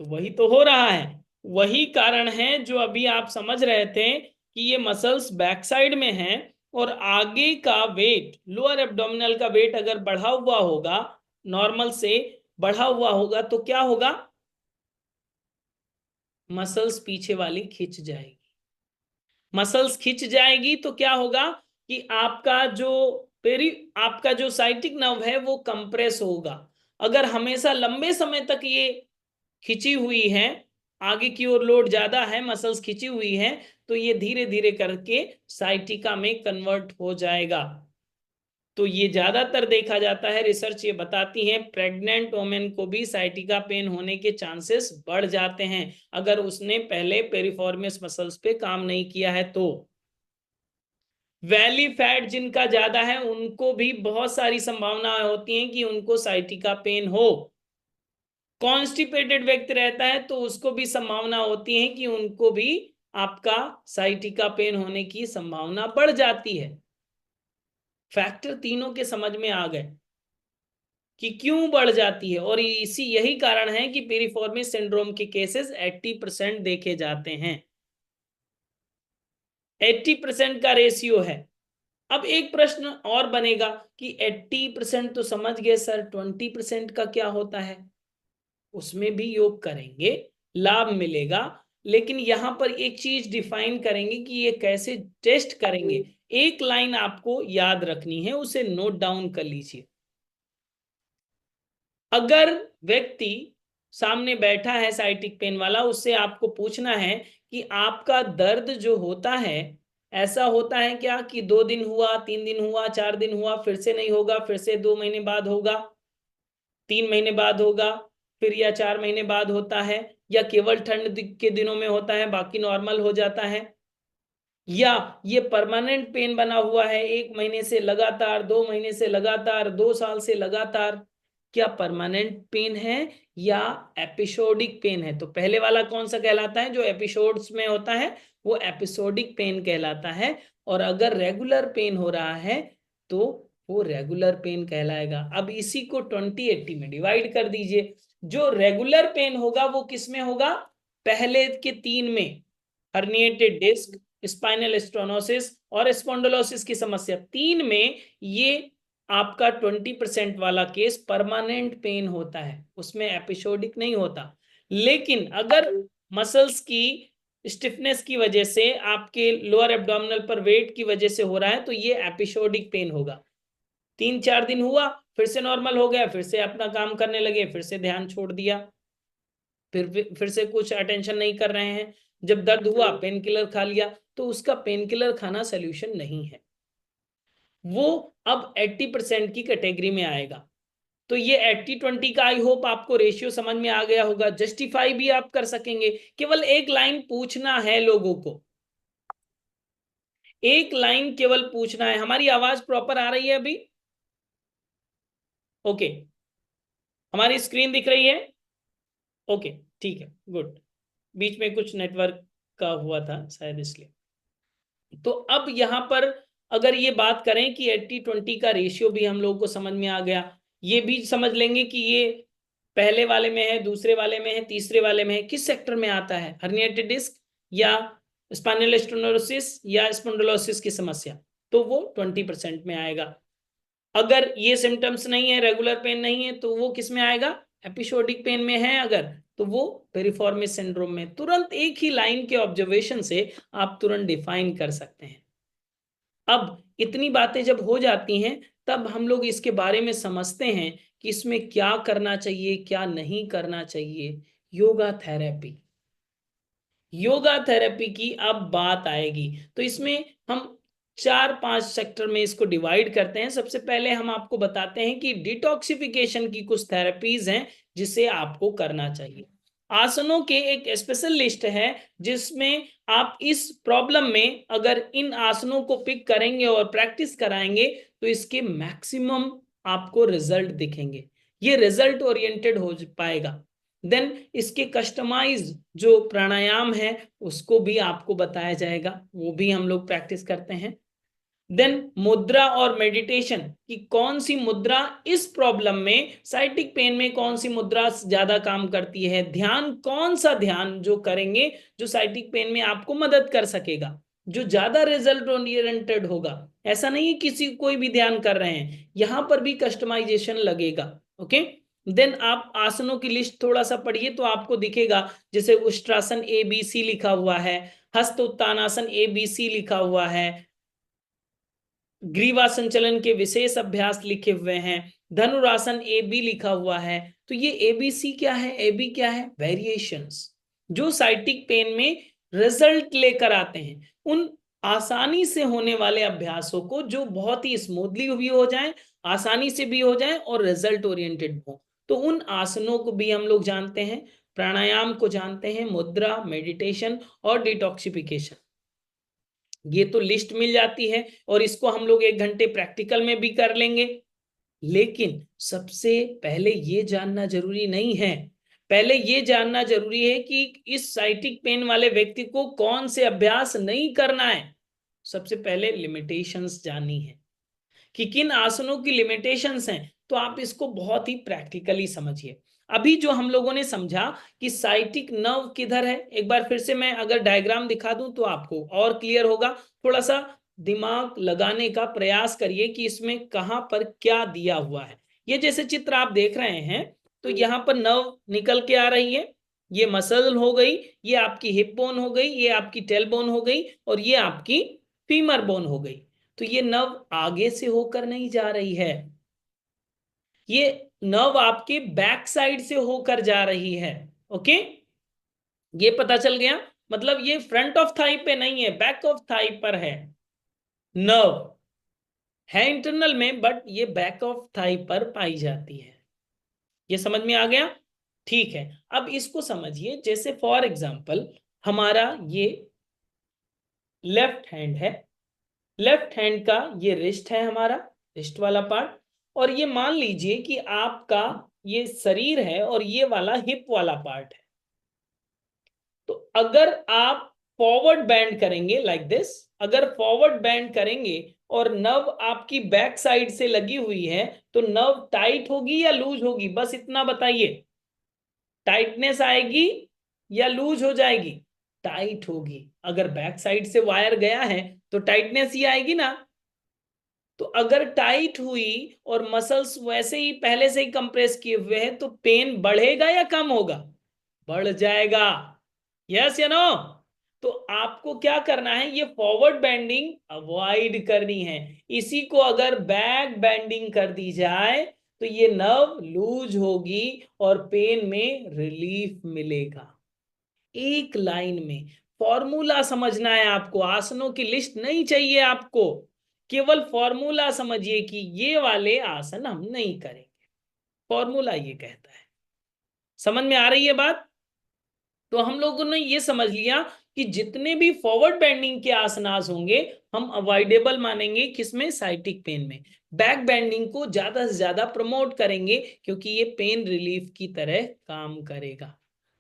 तो वही तो हो रहा है। वही कारण है जो अभी आप समझ रहे थे कि ये मसल्स बैक साइड में हैं और आगे का वेट, लोअर एब्डोमिनल का वेट अगर बढ़ा हुआ होगा, नॉर्मल से बढ़ा हुआ होगा, तो क्या होगा, मसल्स पीछे वाली खिंच जाएगी। मसल्स खिंच जाएगी तो क्या होगा कि आपका जो साइटिक नर्व है वो कंप्रेस होगा। अगर हमेशा लंबे समय तक ये खिंची हुई है, आगे की ओर लोड ज्यादा है, मसल्स खिंची हुई है, तो ये धीरे धीरे करके साइटिका में कन्वर्ट हो जाएगा। तो ये ज्यादातर देखा जाता है, रिसर्च ये बताती है प्रेग्नेंट वोमेन को भी साइटिका पेन होने के चांसेस बढ़ जाते हैं अगर उसने पहले पेरिफॉर्मियस मसल्स पे काम नहीं किया है तो। वैली फैट जिनका ज्यादा है उनको भी बहुत सारी संभावनाएं होती हैं कि उनको साइटिका पेन हो। कॉन्स्टिपेटेड व्यक्ति रहता है तो उसको भी संभावना होती है कि उनको भी आपका साइटिका पेन होने की संभावना बढ़ जाती है। फैक्टर तीनों के समझ में आ गए कि क्यों बढ़ जाती है, और यही कारण है कि पेरिफॉर्मिस सिंड्रोम के केसेस 80% देखे जाते हैं। 80% का रेशियो है। अब एक प्रश्न और बनेगा कि 80% तो समझ गए सर, 20% का क्या होता है? उसमें भी योग करेंगे, लाभ मिलेगा, लेकिन यहां पर एक चीज डिफाइन करेंगे कि ये कैसे टेस्ट करेंगे। एक लाइन आपको याद रखनी है, उसे नोट डाउन कर लीजिए। अगर व्यक्ति सामने बैठा है साइटिक पेन वाला, उससे आपको पूछना है कि आपका दर्द जो होता है, ऐसा होता है क्या कि 2 दिन हुआ, 3 दिन हुआ, 4 दिन हुआ, फिर से नहीं होगा, फिर से 2 महीने बाद होगा, 3 महीने बाद होगा, फिर या 4 महीने बाद होता है, या केवल ठंड के दिनों में होता है बाकी नॉर्मल हो जाता है, या ये परमानेंट पेन बना हुआ है 1 महीने से लगातार, 2 महीने से लगातार, 2 साल से लगातार? क्या परमानेंट पेन है या एपिसोडिक पेन है? तो पहले वाला कौन सा कहलाता है, जो एपिसोड्स में होता है, वो एपिसोडिक पेन कहलाता है। और अगर रेगुलर पेन हो रहा है तो वो रेगुलर पेन कहलाएगा। अब इसी को 20-80 में डिवाइड कर दीजिए। जो रेगुलर पेन होगा वो किस में होगा? पहले के 3 में, हर्निएटेड डिस्क, स्पाइनल स्टोनोसिस और स्पॉन्डिलोसिस की समस्या, 3 में ये आपका 20% वाला केस परमानेंट पेन होता है, उसमें एपिसोडिक नहीं होता। लेकिन अगर मसल्स की स्टिफनेस की वजह से आपके लोअर एब्डोमिनल पर वेट की वजह से हो रहा है तो ये एपिसोडिक पेन होगा। 3-4 दिन हुआ, फिर से नॉर्मल हो गया, फिर से अपना काम करने लगे, फिर से ध्यान छोड़ दिया, फिर से कुछ अटेंशन नहीं कर रहे हैं। जब दर्द हुआ पेन किलर खा लिया, तो उसका पेन किलर खाना सोल्यूशन नहीं है, वो अब 80% की कैटेगरी में आएगा। तो ये 80-20 का आई होप आपको रेशियो समझ में आ गया होगा। जस्टिफाई भी आप कर सकेंगे। केवल एक लाइन पूछना है लोगों को, एक लाइन केवल पूछना है। हमारी आवाज प्रॉपर आ रही है अभी? ओके, हमारी स्क्रीन दिख रही है? ओके, ठीक है, गुड। बीच में कुछ नेटवर्क का हुआ था शायद, इसलिए। तो अब यहां पर अगर ये बात करें कि 80-20 का रेशियो भी हम लोगों को समझ में आ गया, ये भी समझ लेंगे कि ये पहले वाले में है, दूसरे वाले में है, तीसरे वाले में है, किस सेक्टर में आता है, हर्निएटेड डिस्क या स्पाइनल स्टेनोसिस या स्पॉन्डिलोसिस की समस्या, तो वो 20% में आएगा। अगर ये सिम्टम्स नहीं है, रेगुलर पेन नहीं है, तो वो किस में आएगा? एपिसोडिक पेन में है अगर, तो वो पेरिफॉर्मिस सिंड्रोम में। तुरंत एक ही लाइन के ऑब्जर्वेशन से आप तुरंत डिफाइन कर सकते हैं। अब इतनी बातें जब हो जाती हैं तब हम लोग इसके बारे में समझते हैं कि इसमें क्या करना चाहिए, क्या नहीं करना चाहिए। योगा थेरेपी, योगा थेरेपी की अब बात आएगी। तो इसमें हम 4-5 सेक्टर में इसको डिवाइड करते हैं। सबसे पहले हम आपको बताते हैं कि डिटॉक्सिफिकेशन की कुछ थेरेपीज हैं जिसे आपको करना चाहिए। आसनों के एक स्पेशल लिस्ट है जिसमें आप इस प्रॉब्लम में अगर इन आसनों को पिक करेंगे और प्रैक्टिस कराएंगे तो इसके मैक्सिमम आपको रिजल्ट दिखेंगे। ये रिजल्ट ओरिएंटेड हो पाएगा। देन इसके कस्टमाइज जो प्राणायाम है उसको भी आपको बताया जाएगा, वो भी हम लोग प्रैक्टिस करते हैं। देन मुद्रा और मेडिटेशन कि कौन सी मुद्रा इस प्रॉब्लम में, साइटिक पेन में कौन सी मुद्रा ज्यादा काम करती है, ध्यान कौन सा ध्यान जो करेंगे जो साइटिक पेन में आपको मदद कर सकेगा, जो ज्यादा रिजल्ट ओरिएंटेड होगा। ऐसा नहीं है किसी कोई भी ध्यान कर रहे हैं, यहां पर भी कस्टमाइजेशन लगेगा। ओके। देन आप आसनों की लिस्ट थोड़ा सा पढ़िए तो आपको दिखेगा, जैसे उष्ट्रासन ABC लिखा हुआ है, हस्त उत्तानासन ABC लिखा हुआ है, ग्रीवा संचलन के विशेष अभ्यास लिखे हुए हैं, धनुरासन AB लिखा हुआ है। तो ये ABC क्या है, AB क्या है, वेरिएशंस जो साइटिक पेन में रिजल्ट लेकर आते हैं। उन आसानी से होने वाले अभ्यासों को जो बहुत ही स्मूथली भी हो जाए, आसानी से भी हो जाए और रिजल्ट ओरिएंटेड हो, तो उन आसनों को भी हम लोग जानते हैं, प्राणायाम को जानते हैं, मुद्रा, मेडिटेशन और डिटॉक्सिफिकेशन। ये तो लिस्ट मिल जाती है और इसको हम लोग 1 घंटे प्रैक्टिकल में भी कर लेंगे। लेकिन सबसे पहले ये जानना जरूरी नहीं है, पहले ये जानना जरूरी है कि इस साइटिक पेन वाले व्यक्ति को कौन से अभ्यास नहीं करना है। सबसे पहले लिमिटेशंस जाननी है कि किन आसनों की लिमिटेशंस हैं, तो आप इसको बहुत ही प्रैक्टिकली समझिए। अभी जो हम लोगों ने समझा कि साइटिक नर्व किधर है, एक बार फिर से मैं अगर डायग्राम दिखा दूं तो आपको और क्लियर होगा। थोड़ा सा दिमाग लगाने का प्रयास करिए कि इसमें कहां पर क्या दिया हुआ है। ये जैसे चित्र आप देख रहे हैं, तो यहाँ पर नर्व निकल के आ रही है, ये मसल हो गई, ये आपकी हिप बोन हो गई, ये आपकी टेल बोन हो गई और ये आपकी फीमर बोन हो गई। तो ये नर्व आगे से होकर नहीं जा रही है, ये नर्व आपके बैक साइड से होकर जा रही है। ओके, ये पता चल गया। मतलब ये फ्रंट ऑफ थाई पे नहीं है, बैक ऑफ थाई पर है। नर्व है इंटरनल में, बट ये बैक ऑफ थाई पर पाई जाती है। ये समझ में आ गया? ठीक है, अब इसको समझिए। जैसे फॉर एग्जांपल हमारा ये लेफ्ट हैंड है, लेफ्ट हैंड का ये रिस्ट है, हमारा रिस्ट वाला पार्ट। और ये मान लीजिए कि आपका ये शरीर है और ये वाला हिप वाला पार्ट है। तो अगर आप फॉरवर्ड बैंड करेंगे लाइक दिस, अगर फॉरवर्ड बैंड करेंगे और नर्व आपकी बैक साइड से लगी हुई है, तो नर्व टाइट होगी या लूज होगी, बस इतना बताइए। टाइटनेस आएगी या लूज हो जाएगी? टाइट होगी। अगर बैक साइड से वायर गया है तो टाइटनेस ही आएगी ना। तो अगर टाइट हुई और मसल्स वैसे ही पहले से ही कंप्रेस किए हुए हैं तो पेन बढ़ेगा या कम होगा? बढ़ जाएगा। यस या नो? तो आपको क्या करना है, ये फॉरवर्ड बेंडिंग अवॉइड करनी है। इसी को अगर बैक बेंडिंग कर दी जाए तो ये नर्व लूज होगी और पेन में रिलीफ मिलेगा। एक लाइन में फॉर्मूला समझना है आपको, आसनों की लिस्ट नहीं चाहिए आपको, केवल फॉर्मूला समझिए कि ये वाले आसन हम नहीं करेंगे। फॉर्मूला ये कहता है। समझ में आ रही है बात? तो हम लोगों ने ये समझ लिया कि जितने भी फॉरवर्ड बेंडिंग के आसनास होंगे हम अवॉइडेबल मानेंगे, किसमें? साइटिक पेन में। बैक बेंडिंग को ज्यादा से ज्यादा प्रमोट करेंगे क्योंकि ये पेन रिलीफ की तरह काम करेगा।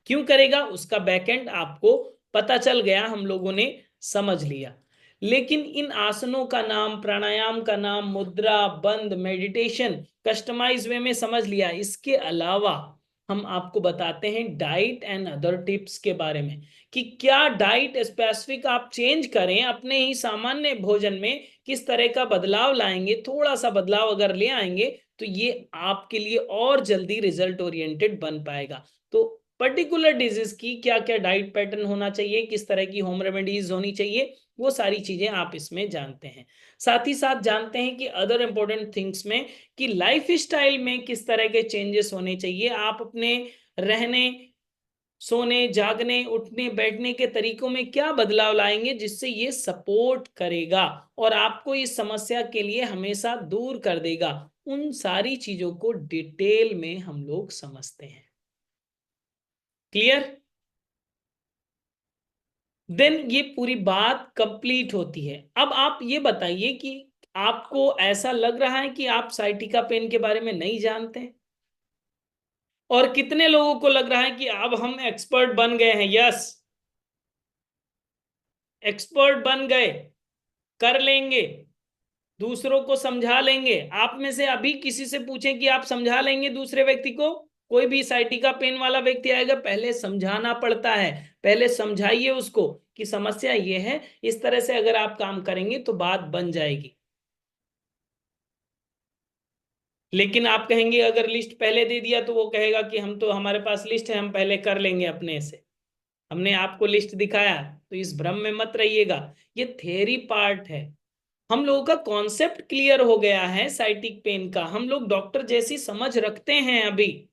क्यों करेगा उसका बैकएंड आपको पता चल गया, हम लोगों ने समझ लिया। लेकिन इन आसनों का नाम, प्राणायाम का नाम, मुद्रा, बंद, मेडिटेशन कस्टमाइज वे में समझ लिया। इसके अलावा हम आपको बताते हैं डाइट एंड अदर टिप्स के बारे में कि क्या डाइट स्पेसिफिक आप चेंज करें अपने ही सामान्य भोजन में, किस तरह का बदलाव लाएंगे। थोड़ा सा बदलाव अगर ले आएंगे तो ये आपके लिए और जल्दी रिजल्ट ओरिएंटेड बन पाएगा। तो पर्टिकुलर डिजीज की क्या क्या डाइट पैटर्न होना चाहिए, किस तरह की होम रेमेडीज होनी चाहिए, वो सारी चीजें आप इसमें जानते हैं। साथ ही साथ जानते हैं कि अदर इंपॉर्टेंट थिंग्स में कि लाइफ स्टाइल में किस तरह के चेंजेस होने चाहिए। आप अपने रहने सोने, जागने, उठने, बैठने के तरीकों में क्या बदलाव लाएंगे जिससे ये सपोर्ट करेगा और आपको इस समस्या के लिए हमेशा दूर कर देगा। उन सारी चीजों को डिटेल में हम लोग समझते हैं। क्लियर? देन ये पूरी बात कंप्लीट होती है। अब आप ये बताइए कि आपको ऐसा लग रहा है कि आप साइटिका पेन के बारे में नहीं जानते हैं, और कितने लोगों को लग रहा है कि अब हम एक्सपर्ट बन गए हैं? यस, एक्सपर्ट बन गए, कर लेंगे, दूसरों को समझा लेंगे। आप में से अभी किसी से पूछें कि आप समझा लेंगे दूसरे व्यक्ति को? कोई भी साइटिका पेन वाला व्यक्ति आएगा, पहले समझाना पड़ता है। पहले समझाइए उसको कि समस्या ये है, इस तरह से अगर आप काम करेंगे तो बात बन जाएगी। लेकिन आप कहेंगे अगर लिस्ट पहले दे दिया तो वो कहेगा कि हम तो, हमारे पास लिस्ट है, हम पहले कर लेंगे अपने से। हमने आपको लिस्ट दिखाया, तो इस भ्रम में मत रहिएगा। ये थ्योरी पार्ट है। हम लोगों का कॉन्सेप्ट क्लियर हो गया है साइटिक पेन का। हम लोग डॉक्टर जैसी समझ रखते हैं अभी।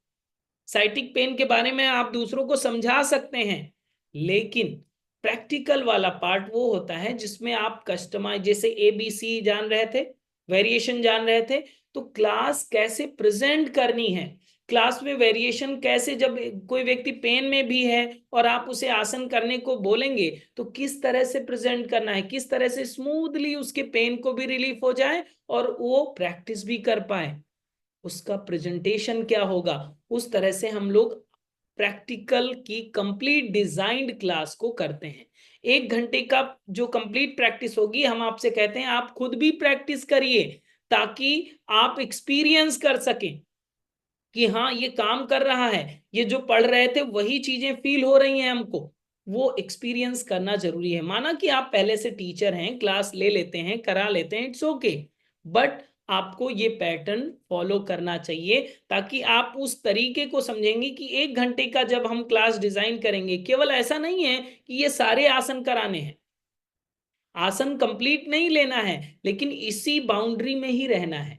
साइटिक पेन के बारे में आप दूसरों को समझा सकते हैं, लेकिन प्रैक्टिकल वाला पार्ट वो होता है जिसमें आप कस्टमाइज, जैसे ABC जान रहे थे, वेरिएशन जान रहे थे, तो क्लास कैसे प्रेजेंट करनी है, क्लास में वेरिएशन कैसे, जब कोई व्यक्ति पेन में भी है और आप उसे आसन करने को बोलेंगे तो किस तरह से प्रेजेंट करना है, किस तरह से स्मूथली उसके पेन को भी रिलीफ हो जाए और वो प्रैक्टिस भी कर पाए, उसका प्रेजेंटेशन क्या होगा, उस तरह से हम लोग प्रैक्टिकल की कंप्लीट डिजाइंड क्लास को करते हैं। 1 घंटे का जो कंप्लीट प्रैक्टिस होगी, हम आपसे कहते हैं आप खुद भी प्रैक्टिस करिए ताकि आप एक्सपीरियंस कर सकें कि हाँ ये काम कर रहा है, ये जो पढ़ रहे थे वही चीजें फील हो रही हैं हमको। वो एक्सपीरियंस करना जरूरी है। माना कि आप पहले से टीचर हैं, क्लास ले लेते हैं, करा लेते हैं, इट्स ओके, बट आपको ये पैटर्न फॉलो करना चाहिए ताकि आप उस तरीके को समझेंगे कि 1 घंटे का जब हम क्लास डिजाइन करेंगे, केवल ऐसा नहीं है कि ये सारे आसन कराने हैं, आसन कंप्लीट नहीं लेना है, लेकिन इसी बाउंड्री में ही रहना है।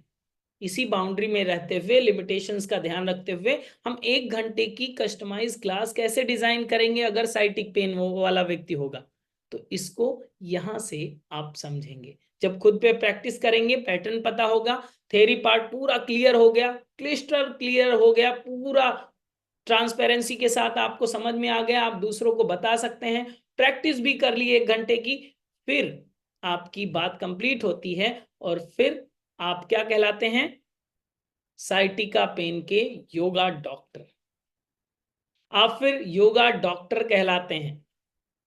इसी बाउंड्री में रहते हुए, लिमिटेशंस का ध्यान रखते हुए, हम 1 घंटे की कस्टमाइज क्लास कैसे डिजाइन करेंगे अगर साइटिक पेन वाला व्यक्ति होगा, तो इसको यहां से आप समझेंगे। जब खुद पे प्रैक्टिस करेंगे, पैटर्न पता होगा, थ्योरी पार्ट पूरा क्लियर हो गया, क्लिस्टर क्लियर हो गया, पूरा ट्रांसपेरेंसी के साथ आपको समझ में आ गया, आप दूसरों को बता सकते हैं, प्रैक्टिस भी कर ली 1 घंटे की, फिर आपकी बात कंप्लीट होती है और फिर आप क्या कहलाते हैं? साइटिका पेन के योगा डॉक्टर। आप फिर योगा डॉक्टर कहलाते हैं।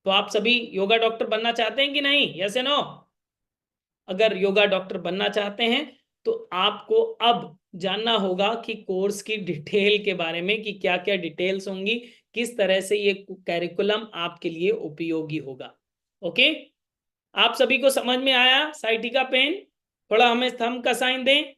तो आप सभी योगा डॉक्टर बनना चाहते हैं कि नहीं? यस या नो? अगर योगा डॉक्टर बनना चाहते हैं तो आपको अब जानना होगा कि कोर्स की डिटेल के बारे में, कि क्या क्या डिटेल्स होंगी, किस तरह से ये कैरिकुलम आपके लिए उपयोगी होगा। ओके, आप सभी को समझ में आया साइटिका पेन? थोड़ा हमें थंब का साइन दें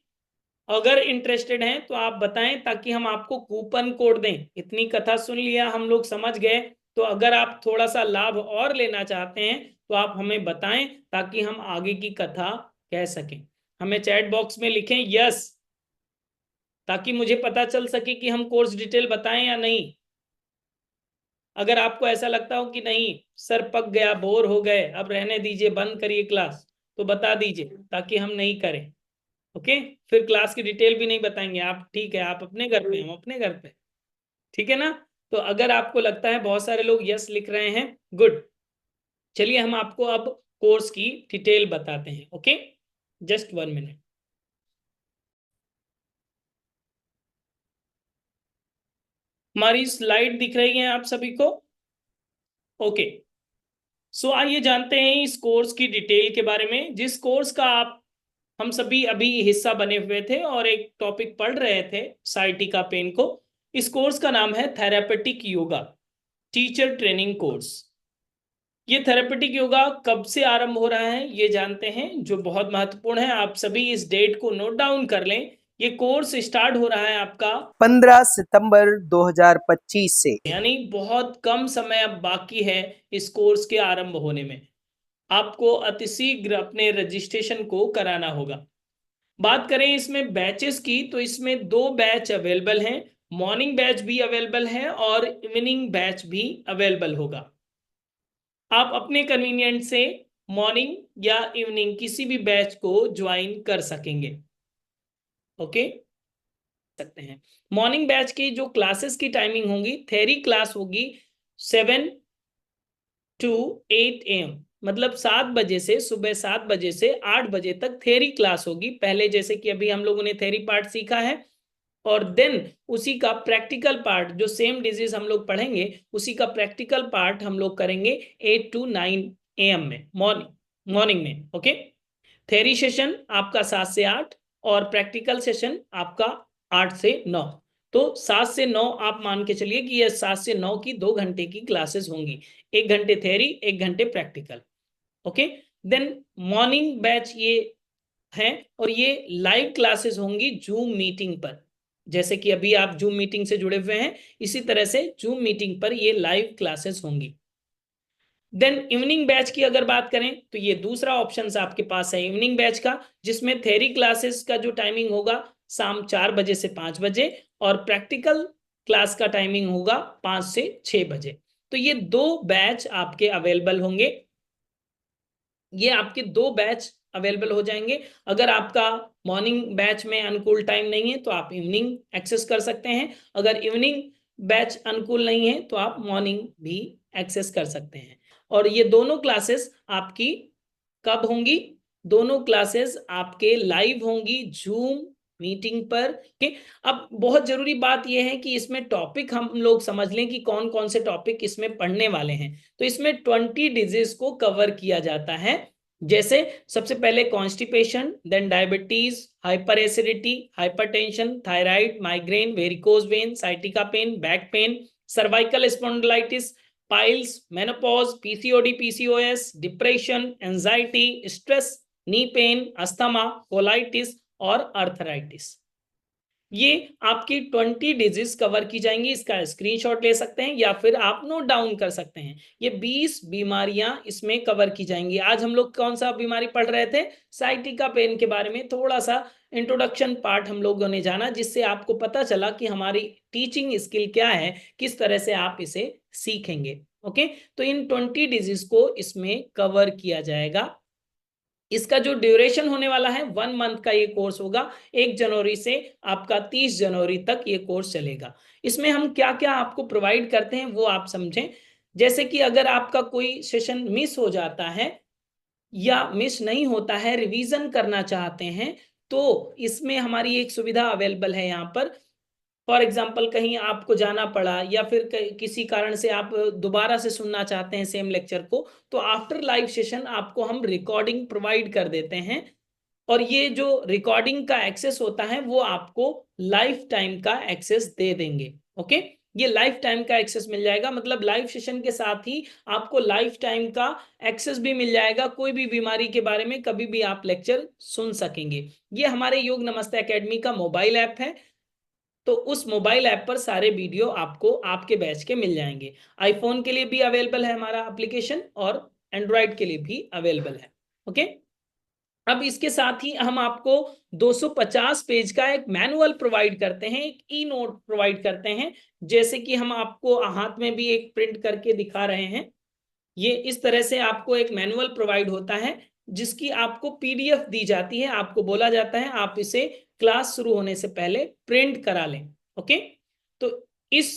अगर इंटरेस्टेड हैं, तो आप बताएं ताकि हम आपको कूपन कोड दें। इतनी कथा सुन लिया, हम लोग समझ गए, तो अगर आप थोड़ा सा लाभ और लेना चाहते हैं तो आप हमें बताएं ताकि हम आगे की कथा कह सकें। हमें चैट बॉक्स में लिखें यस, ताकि मुझे पता चल सके कि हम कोर्स डिटेल बताएं या नहीं। अगर आपको ऐसा लगता हो कि नहीं सर पक गया, बोर हो गए, अब रहने दीजिए, बंद करिए क्लास, तो बता दीजिए ताकि हम नहीं करें। ओके, फिर क्लास की डिटेल भी नहीं बताएंगे आप, ठीक है? आप अपने घर पे, हम अपने घर पे, ठीक है ना? तो अगर आपको लगता है, बहुत सारे लोग यस लिख रहे हैं, गुड, चलिए हम आपको अब कोर्स की डिटेल बताते हैं। Okay, just 1 minute. हमारी स्लाइड दिख रही है आप सभी को? ओके, सो आइए जानते हैं इस कोर्स की डिटेल के बारे में, जिस कोर्स का आप, हम सभी अभी हिस्सा बने हुए थे और एक टॉपिक पढ़ रहे थे साइटिका पेन को। इस कोर्स का नाम है therapeutic yoga teacher training course. ये थेरेपेटिक योगा कब से आरंभ हो रहा है ये जानते हैं, जो बहुत महत्वपूर्ण है। आप सभी इस डेट को नोट डाउन कर लें। ये कोर्स स्टार्ट हो रहा है आपका 15 सितंबर 2025 से, यानी बहुत कम समय अब बाकी है इस कोर्स के आरंभ होने में। आपको अतिशीघ्र अपने रजिस्ट्रेशन को कराना होगा। बात करें इसमें बैचेस की, तो इसमें 2 बैच अवेलेबल हैं। मॉर्निंग बैच भी अवेलेबल है और इवनिंग बैच भी अवेलेबल होगा। आप अपने कन्वीनियंट से मॉर्निंग या इवनिंग किसी भी बैच को ज्वाइन कर सकेंगे। ओके, सकते हैं। मॉर्निंग बैच की जो क्लासेस की टाइमिंग होगी, थ्योरी क्लास होगी 7 to 8 AM, मतलब 7 बजे से, सुबह 7 बजे से 8 बजे तक थ्योरी क्लास होगी। पहले जैसे कि अभी हम लोगों ने थ्योरी पार्ट सीखा है, और देन उसी का प्रैक्टिकल पार्ट जो सेम डिजीज हम लोग पढ़ेंगे, उसी का प्रैक्टिकल पार्ट हम लोग करेंगे 8 to 9 AM में, मॉर्निंग में। ओके, थ्योरी सेशन आपका 7 से 8 और प्रैक्टिकल सेशन आपका 8 से 9। तो 7 से 9 आप मान के चलिए कि ये 7 से 9 की 2 घंटे की क्लासेस होंगी, 1 घंटे थ्योरी 1 घंटे practical. Okay, then morning batch ये है, और ये लाइव क्लासेस होंगी जूम मीटिंग पर। जैसे कि अभी आप जूम मीटिंग से जुड़े हुए हैं, इसी तरह से जूम मीटिंग पर ये लाइव क्लासेस होंगी। देन इवनिंग बैच की अगर बात करें तो ये दूसरा ऑप्शन आपके पास है इवनिंग बैच का, जिसमें थ्योरी क्लासेस का जो टाइमिंग होगा शाम 4 बजे से 5 बजे, और प्रैक्टिकल क्लास का टाइमिंग होगा 5 से 6 बजे। तो ये 2 बैच आपके अवेलेबल होंगे, ये आपके 2 बैच अवेलेबल हो जाएंगे। अगर आपका मॉर्निंग बैच में अनुकूल टाइम नहीं है तो आप इवनिंग एक्सेस कर सकते हैं, अगर इवनिंग बैच अनुकूल नहीं है तो आप मॉर्निंग भी एक्सेस कर सकते हैं। और ये दोनों क्लासेस आपकी कब होंगी? दोनों क्लासेस आपके लाइव होंगी जूम मीटिंग पर के। अब बहुत जरूरी बात यह है कि इसमें टॉपिक हम लोग समझ लें कि कौन कौन से टॉपिक इसमें पढ़ने वाले हैं। तो इसमें 20 डिजीज को कवर किया जाता है, जैसे सबसे पहले constipation, then diabetes, hyper acidity, hypertension, thyroid, migraine, varicose vein, sciatica pain, back pain, cervical spondylitis, piles, menopause, PCOD, PCOS, depression, anxiety, stress, knee pain, asthma, colitis और अर्थराइटिस। ये आपकी 20 डिजीज कवर की जाएंगी। इसका स्क्रीनशॉट ले सकते हैं या फिर आप नोट डाउन कर सकते हैं। ये 20 बीमारियां इसमें कवर की जाएंगी। आज हम लोग कौन सा बीमारी पढ़ रहे थे? साइटिका पेन के बारे में थोड़ा सा इंट्रोडक्शन पार्ट हम लोगों ने जाना, जिससे आपको पता चला कि हमारी टीचिंग स्किल क्या है, किस तरह से आप इसे सीखेंगे। ओके, तो इन 20 डिजीज को इसमें कवर किया जाएगा। इसका जो ड्यूरेशन होने वाला है 1 मंथ का ये कोर्स होगा, 1 जनवरी से आपका 30 जनवरी तक ये कोर्स चलेगा। इसमें हम क्या क्या आपको प्रोवाइड करते हैं वो आप समझें। जैसे कि अगर आपका कोई सेशन मिस हो जाता है या मिस नहीं होता है, रिवीजन करना चाहते हैं, तो इसमें हमारी एक सुविधा अवेलेबल है यहाँ पर। फॉर एग्जाम्पल कहीं आपको जाना पड़ा या फिर किसी कारण से आप दोबारा से सुनना चाहते हैं सेम लेक्चर को, तो आफ्टर लाइव सेशन आपको हम रिकॉर्डिंग प्रोवाइड कर देते हैं, और ये जो रिकॉर्डिंग का एक्सेस होता है वो आपको लाइफ टाइम का एक्सेस दे देंगे। ओके, ये लाइफ टाइम का एक्सेस मिल जाएगा, मतलब लाइव सेशन के साथ ही आपको लाइफ टाइम का एक्सेस भी मिल जाएगा। कोई भी बीमारी के बारे में कभी भी आप लेक्चर सुन सकेंगे। ये हमारे योग नमस्ते एकेडमी का मोबाइल ऐप है, तो उस मोबाइल ऐप पर सारे वीडियो आपको आपके बैच के मिल जाएंगे। आईफोन के लिए भी अवेलेबल है हमारा एप्लीकेशन, और एंड्रॉयड के लिए भी अवेलेबल है। ओके, अब इसके साथ ही हम आपको 250 पेज का एक मैनुअल प्रोवाइड करते हैं, एक ई नोट प्रोवाइड करते हैं। जैसे कि हम आपको हाथ में भी एक प्रिंट करके दिखा रहे हैं, ये इस तरह से आपको एक मैनुअल प्रोवाइड होता है, जिसकी आपको पीडीएफ दी जाती है। आपको बोला जाता है आप इसे क्लास शुरू होने से पहले प्रिंट करा लें। ओके, तो इस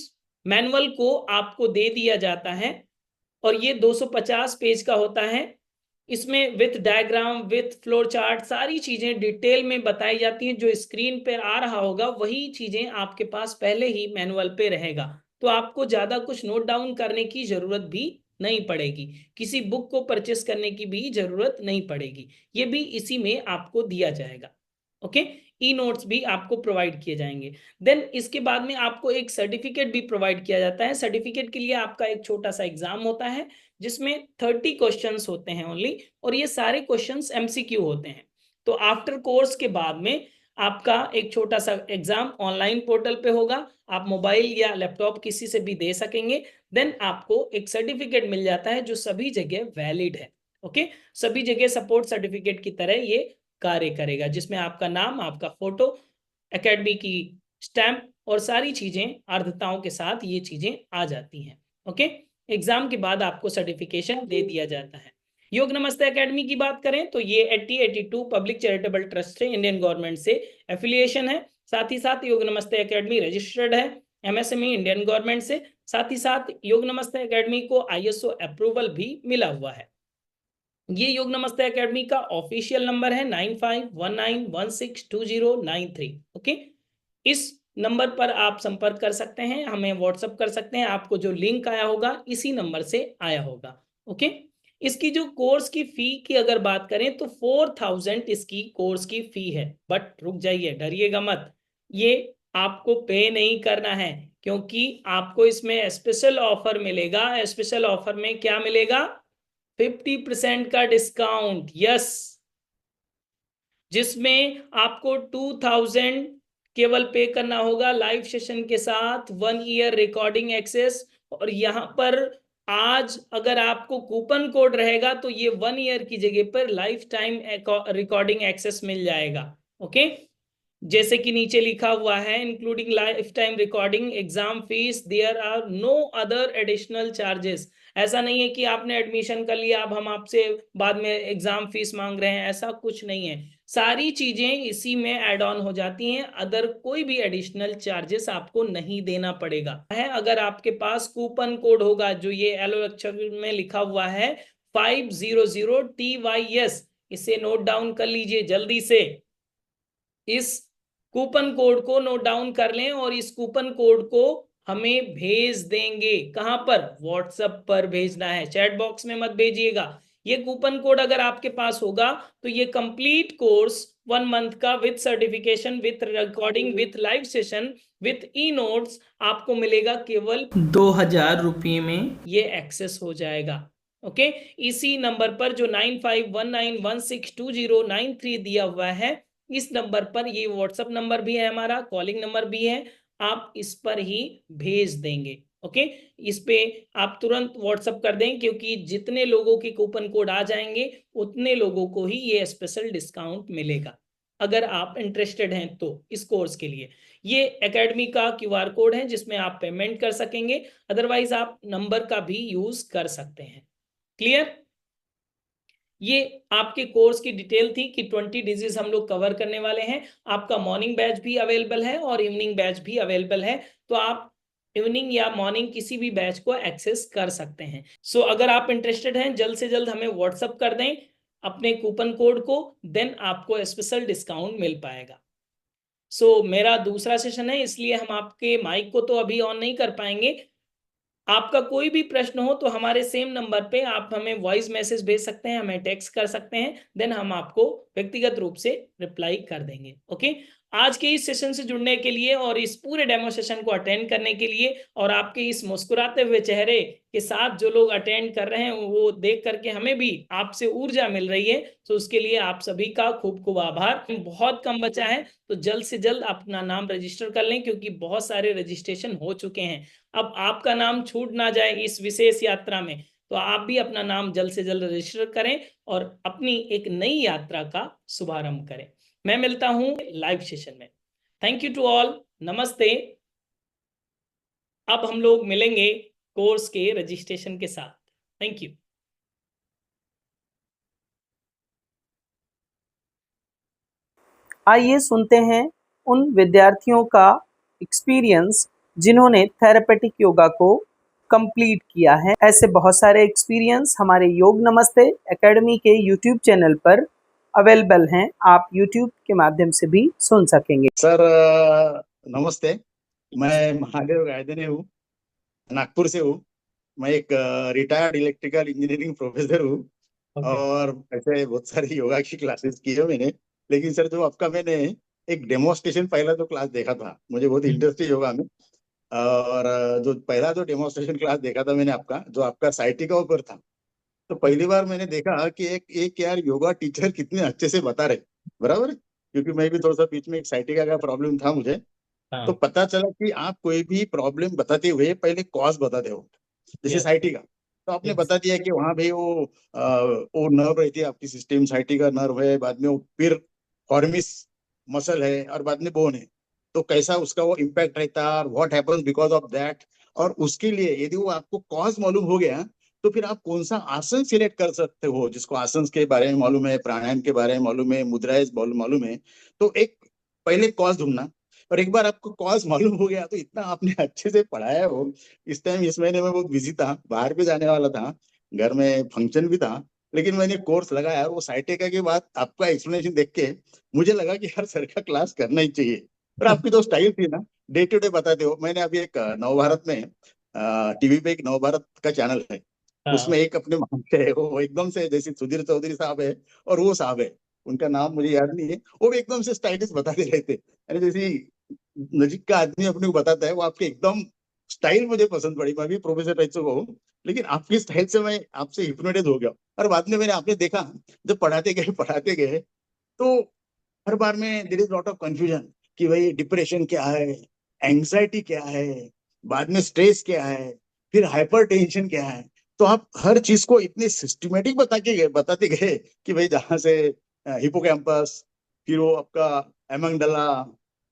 मैनुअल को आपको दे दिया जाता है, और ये 250 पेज का होता है। इसमें with diagram, with flow chart, सारी चीजें डिटेल में बताई जाती हैं। जो स्क्रीन पर आ रहा होगा वही चीजें आपके पास पहले ही मैनुअल पे रहेगा, तो आपको ज्यादा कुछ नोट डाउन करने की जरूरत भी नहीं पड़ेगी, किसी बुक को परचेस करने की भी जरूरत नहीं पड़ेगी। ये भी इसी में आपको दिया जाएगा। ओके, ई नोट्स भी आपको प्रोवाइड किए जाएंगे। देन इसके बाद में आपको एक सर्टिफिकेट भी प्रोवाइड किया जाता है। सर्टिफिकेट के लिए आपका एक छोटा सा एग्जाम होता है, जिसमें 30 क्वेश्चंस होते हैं ओनली, और ये सारे क्वेश्चंस एमसीक्यू होते हैं। तो आफ्टर कोर्स के बाद में आपका एक छोटा सा एग्जाम ऑनलाइन पोर्टल पे होगा, आप मोबाइल या लैपटॉप किसी से भी दे सकेंगे। देन आपको एक सर्टिफिकेट मिल जाता है जो सभी जगह वैलिड है। ओके, सभी जगह सपोर्ट सर्टिफिकेट की तरह ये कार्य करेगा, जिसमें आपका नाम, आपका फोटो, एकेडमी की स्टैम्प और सारी चीजें अर्धताओं के साथ ये चीजें आ जाती हैं। ओके, एग्जाम के बाद आपको सर्टिफिकेशन दे दिया जाता है। योग नमस्ते एकेडमी की बात करें तो ये 8082 पब्लिक चैरिटेबल ट्रस्ट से इंडियन गवर्नमेंट से एफिलिएशन है। साथ ही साथ योग नमस्ते एकेडमी रजिस्टर्ड है एमएसएमई इंडियन गवर्नमेंट से। साथ ही साथ योग नमस्ते एकेडमी को आईएसओ अप्रूवल भी मिला हुआ है। ये योग नमस्ते एकेडमी का ऑफिशियल नंबर है 9519162093। ओके, इस नंबर पर आप संपर्क कर सकते हैं, हमें व्हाट्सअप कर सकते हैं। आपको जो लिंक आया होगा इसी नंबर से आया होगा। ओके, इसकी जो कोर्स की फी की अगर बात करें तो 4000 इसकी कोर्स की फी है। बट रुक जाइए, डरिएगा मत, ये आपको पे नहीं करना है, क्योंकि आपको इसमें स्पेशल ऑफर मिलेगा। स्पेशल ऑफर में क्या मिलेगा? 50% का डिस्काउंट। यस, जिसमें आपको 2000 केवल पे करना होगा लाइव सेशन के साथ, 1 ईयर रिकॉर्डिंग एक्सेस। और यहाँ पर आज अगर आपको कूपन कोड रहेगा तो ये 1 ईयर की जगह पर लाइफ टाइम रिकॉर्डिंग एक्सेस मिल जाएगा। ओके, जैसे कि नीचे लिखा हुआ है, including life time recording, exam fees, there are no other additional charges. ऐसा नहीं है कि आपने एडमिशन कर लिया अब हम आपसे बाद में एग्जाम फीस मांग रहे हैं, ऐसा कुछ नहीं है। सारी चीजें इसी में ऐड ऑन हो जाती हैं, अदर कोई भी एडिशनल चार्जेस आपको नहीं देना पड़ेगा है। अगर आपके पास कूपन कोड होगा जो ये येलो अक्षर में लिखा हुआ है 500TYS, इसे नोट डाउन कर लीजिए जल्दी से। इस कूपन कोड को नोट डाउन कर लें और इस कूपन कोड को हमें भेज देंगे। कहां पर? व्हाट्सएप पर भेजना है, चैट बॉक्स में मत भेजिएगा। ये कूपन कोड अगर आपके पास होगा तो ये कंप्लीट कोर्स 1 मंथ का with certification, with recording, with live session, with e notes आपको मिलेगा केवल 2000 रुपये में ये एक्सेस हो जाएगा। ओके, इसी नंबर पर जो 9519162093 दिया हुआ है, इस नंबर पर, ये व्हाट्सएप नंबर भी है हमारा, कॉलिंग नंबर भी है, आप इस पर ही भेज देंगे। ओके, इस पे आप तुरंत व्हाट्सएप कर दें, क्योंकि जितने लोगों के कूपन कोड आ जाएंगे उतने लोगों को ही ये स्पेशल डिस्काउंट मिलेगा। अगर आप इंटरेस्टेड हैं तो इस कोर्स के लिए ये एकेडमी का क्यूआर कोड है जिसमें आप पेमेंट कर सकेंगे, अदरवाइज आप नंबर का भी यूज कर सकते हैं। क्लियर? ये आपके कोर्स की डिटेल थी कि 20 डिजीज हम लोग कवर करने वाले हैं। आपका मॉर्निंग बैच भी अवेलेबल है और इवनिंग बैच भी अवेलेबल है, तो आप इवनिंग या मॉर्निंग किसी भी बैच को एक्सेस कर सकते हैं। सो अगर आप इंटरेस्टेड हैं, जल्द से जल्द हमें व्हाट्सअप कर दें अपने कूपन कोड को, देन आपको स्पेशल डिस्काउंट मिल पाएगा। सो मेरा दूसरा सेशन है, इसलिए हम आपके माइक को तो अभी ऑन नहीं कर पाएंगे। आपका कोई भी प्रश्न हो तो हमारे सेम नंबर पे आप हमें वॉइस मैसेज भेज सकते हैं, हमें टेक्स्ट कर सकते हैं, देन हम आपको व्यक्तिगत रूप से रिप्लाई कर देंगे। ओके, आज के इस सेशन से जुड़ने के लिए और इस पूरे डेमो सेशन को अटेंड करने के लिए और आपके इस मुस्कुराते हुए चेहरे के साथ जो लोग अटेंड कर रहे हैं वो देख करके हमें भी आपसे ऊर्जा मिल रही है, तो उसके लिए आप सभी का खूब खूब आभार। बहुत कम बचा है, तो जल्द से जल्द अपना नाम रजिस्टर कर लें, क्योंकि बहुत सारे रजिस्ट्रेशन हो चुके हैं। अब आपका नाम छूट ना जाए इस विशेष यात्रा में, तो आप भी अपना नाम जल्द से जल्द रजिस्टर करें और अपनी एक नई यात्रा का शुभारंभ करें। मैं मिलता हूं लाइव सेशन में। थैंक यू टू ऑल, नमस्ते। अब हम लोग मिलेंगे कोर्स के रजिस्ट्रेशन के साथ। Thank you. आइए सुनते हैं उन विद्यार्थियों का एक्सपीरियंस जिन्होंने थेरेपेटिक योगा को कंप्लीट किया है। ऐसे बहुत सारे एक्सपीरियंस हमारे योग नमस्ते एकेडमी के यूट्यूब चैनल पर अवेलेबल हैं, आप यूट्यूब के माध्यम से भी सुन सकेंगे। सर नमस्ते, मैं महादेव गायदने हूँ, नागपुर से हूँ। मैं एक रिटायर्ड इलेक्ट्रिकल इंजीनियरिंग प्रोफेसर हूँ और ऐसे बहुत सारी योगा की क्लासेस की है मैंने। लेकिन सर जो आपका मैंने एक डेमोस्ट्रेशन पहला जो क्लास देखा था, मुझे बहुत इंटरेस्ट है योगा में। और जो पहला जो डेमोस्ट्रेशन क्लास देखा था मैंने आपका, जो आपका साइटिका ऊपर था, तो पहली बार मैंने देखा कि एक यार योगा टीचर कितने अच्छे से बता रहे, बराबर है? क्योंकि मैं भी थोड़ा सा बीच में एक साइटिका का प्रॉब्लम था मुझे, तो पता चला कि आप कोई भी प्रॉब्लम बताते हुए पहले कॉज बताते हो। जैसे साइटिका, तो आपने बता दिया कि वहां भी वो नर्व रहती है आपकी, सिस्टम साइटिका नर्व है, बाद में वो फिर फॉर्मिस मसल है और बाद में बोन है। तो कैसा उसका वो इम्पैक्ट रहता है, what happens because of that. और उसके लिए यदि वो आपको कॉज मालूम हो गया, तो फिर आप कौन सा आसन सिलेक्ट कर सकते हो, जिसको आसन के बारे में मालूम है, प्राणायाम के बारे में मालूम है, मुद्राएं मालूम है। तो एक पहले कॉज ढूंढना, और एक बार आपको कॉज मालूम हो गया तो इतना आपने अच्छे से पढ़ाया हो। इस टाइम इस महीने में बहुत बिजी था, बाहर भी जाने वाला था, घर में फंक्शन भी था, लेकिन मैंने कोर्स लगाया और वो साइटेका के बाद आपका एक्सप्लेनेशन देख के मुझे लगा कि हर सर का क्लास करना ही चाहिए। और आपकी जो स्टाइल थी ना, डे टू डे बताते हो। मैंने अभी एक नवभारत में टीवी पे एक नवभारत का चैनल है, हाँ। उसमें एक अपने वहां के है, वो एकदम से जैसे सुधीर चौधरी साहब है, और वो साहब है, उनका नाम मुझे याद नहीं है, वो भी एकदम से स्टाइलिश बताते रहते। अरे जैसे नजीक का आदमी अपने को बताता है, वो आपके एकदम स्टाइल मुझे पसंद पड़ी। मैं भी प्रोफेसर रह चुका हूँ, लेकिन आपकी स्टाइल से मैं आपसे हिप्नोटाइज हो गया। और बाद में मैंने आपने देखा, जब पढ़ाते गए तो हर बार में there is lot of confusion कि भाई डिप्रेशन क्या है, एंग्जाइटी क्या है, बाद में स्ट्रेस क्या है, फिर हाइपर टेंशन क्या है। तो आप हर चीज को इतने सिस्टमेटिक बताते गए कि भाई जहां से हिपोकैम्पस, फिर वो आपका एमंगडला,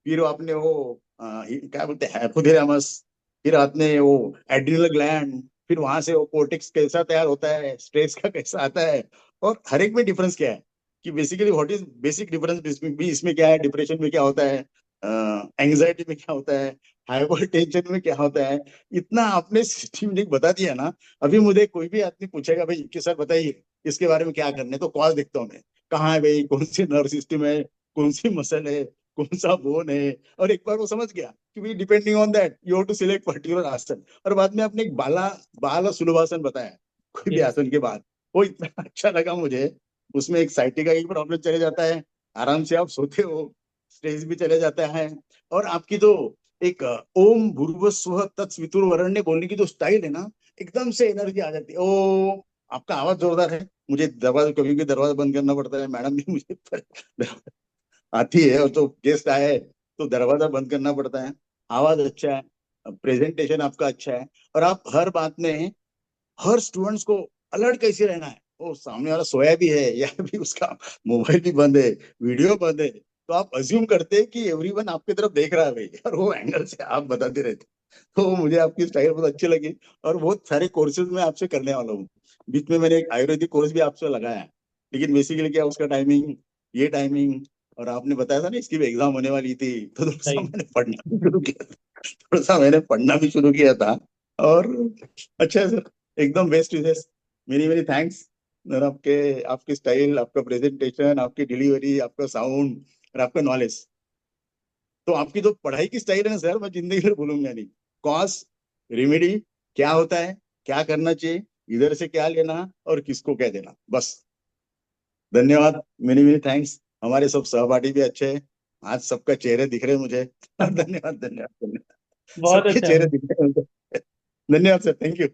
फिर वो आपने वो क्या बोलते हैं हाइपोथैलेमस, फिर आपने वो एड्रिनल ग्लैंड, फिर वहां से वो कोर्टेक्स कैसा तैयार होता है, स्ट्रेस का कैसा आता है, और हर एक में डिफरेंस क्या है, कि basically what is basic difference इसमें क्या है, डिप्रेशन में क्या होता है, एंग्जाइटी में क्या होता है, हाइपर टेंशन में क्या होता है। इतना आपने सिस्टमेटिक बता दिया ना। अभी मुझे कोई भी आदमी पूछेगा भाई कि सर बताइए इसके बारे में क्या करना है, तो कॉज देखता हूँ मैं, कहाँ है भाई, कौन सी नर्व सिस्टम है, कौन सी मसल है, कौन सा बोन है। और एक बार वो समझ गया कि भाई depending on that you have to select particular आसन। और बाद में आपने एक बाला बाला सुलभासन बताया कोई भी यस। आसन के बाद, वो इतना अच्छा लगा मुझे। उसमें एक साइटिका की प्रॉब्लम चले जाता है, आराम से आप सोते हो, स्ट्रेस भी चले जाता है। और आपकी तो एक ओम भूर्भुवस्सुवः तत्सवितुर्वरेण्यं बोलने की जो स्टाइल है ना, एकदम से एनर्जी आ जाती है। ओ, आपका आवाज जोरदार है। मुझे दरवाजा कभी भी दरवाजा बंद करना पड़ता है, मैडम भी मुझे आती है, और तो गेस्ट आए हैं, तो दरवाजा बंद करना पड़ता है। आवाज अच्छा है, प्रेजेंटेशन आपका अच्छा है, और आप हर बात में हर स्टूडेंट्स को अलर्ट कैसे रहना है। वो सामने वाला सोया भी है या भी उसका मोबाइल भी बंद है, वीडियो बंद है, तो आप अज्यूम करते हैं कि एवरीवन आपकी तरफ देख रहा है भाई, और वो एंगल से आप बताते रहते। तो मुझे आपकी स्टाइल बहुत अच्छी लगी, और बहुत सारे कोर्सेज मैं आपसे करने वाला हूँ। बीच में मैंने एक आयुर्वेदिक कोर्स भी आपसे लगाया है, लेकिन बेसिकली क्या उसका टाइमिंग, ये टाइमिंग, और आपने बताया था ना इसकी भी एग्जाम होने वाली थी, तो सही। थोड़ा सा मैंने पढ़ना भी शुरू किया था। और अच्छा है सर, एकदम बेस्ट विशेष, मेनी मेनी थैंक्स। और आपके आपकी स्टाइल, आपका प्रेजेंटेशन, आपकी डिलीवरी, आपका साउंड, और आपका नॉलेज, तो आपकी जो पढ़ाई की स्टाइल है ना सर, मैं जिंदगी भर भूलूंगा नहीं। कॉज, रेमेडी, क्या होता है, क्या करना चाहिए, इधर से क्या लेना, और किसको क्या देना, बस। धन्यवाद, मेनी मेनी थैंक्स। हमारे सब सहपाठी भी अच्छे हैं, आज सबका चेहरे दिख रहे हैं मुझे। धन्यवाद धन्यवाद धन्यवाद, बहुत सबके अच्छा। चेहरे दिख रहे हैं मुझे। धन्यवाद सर, थैंक यू।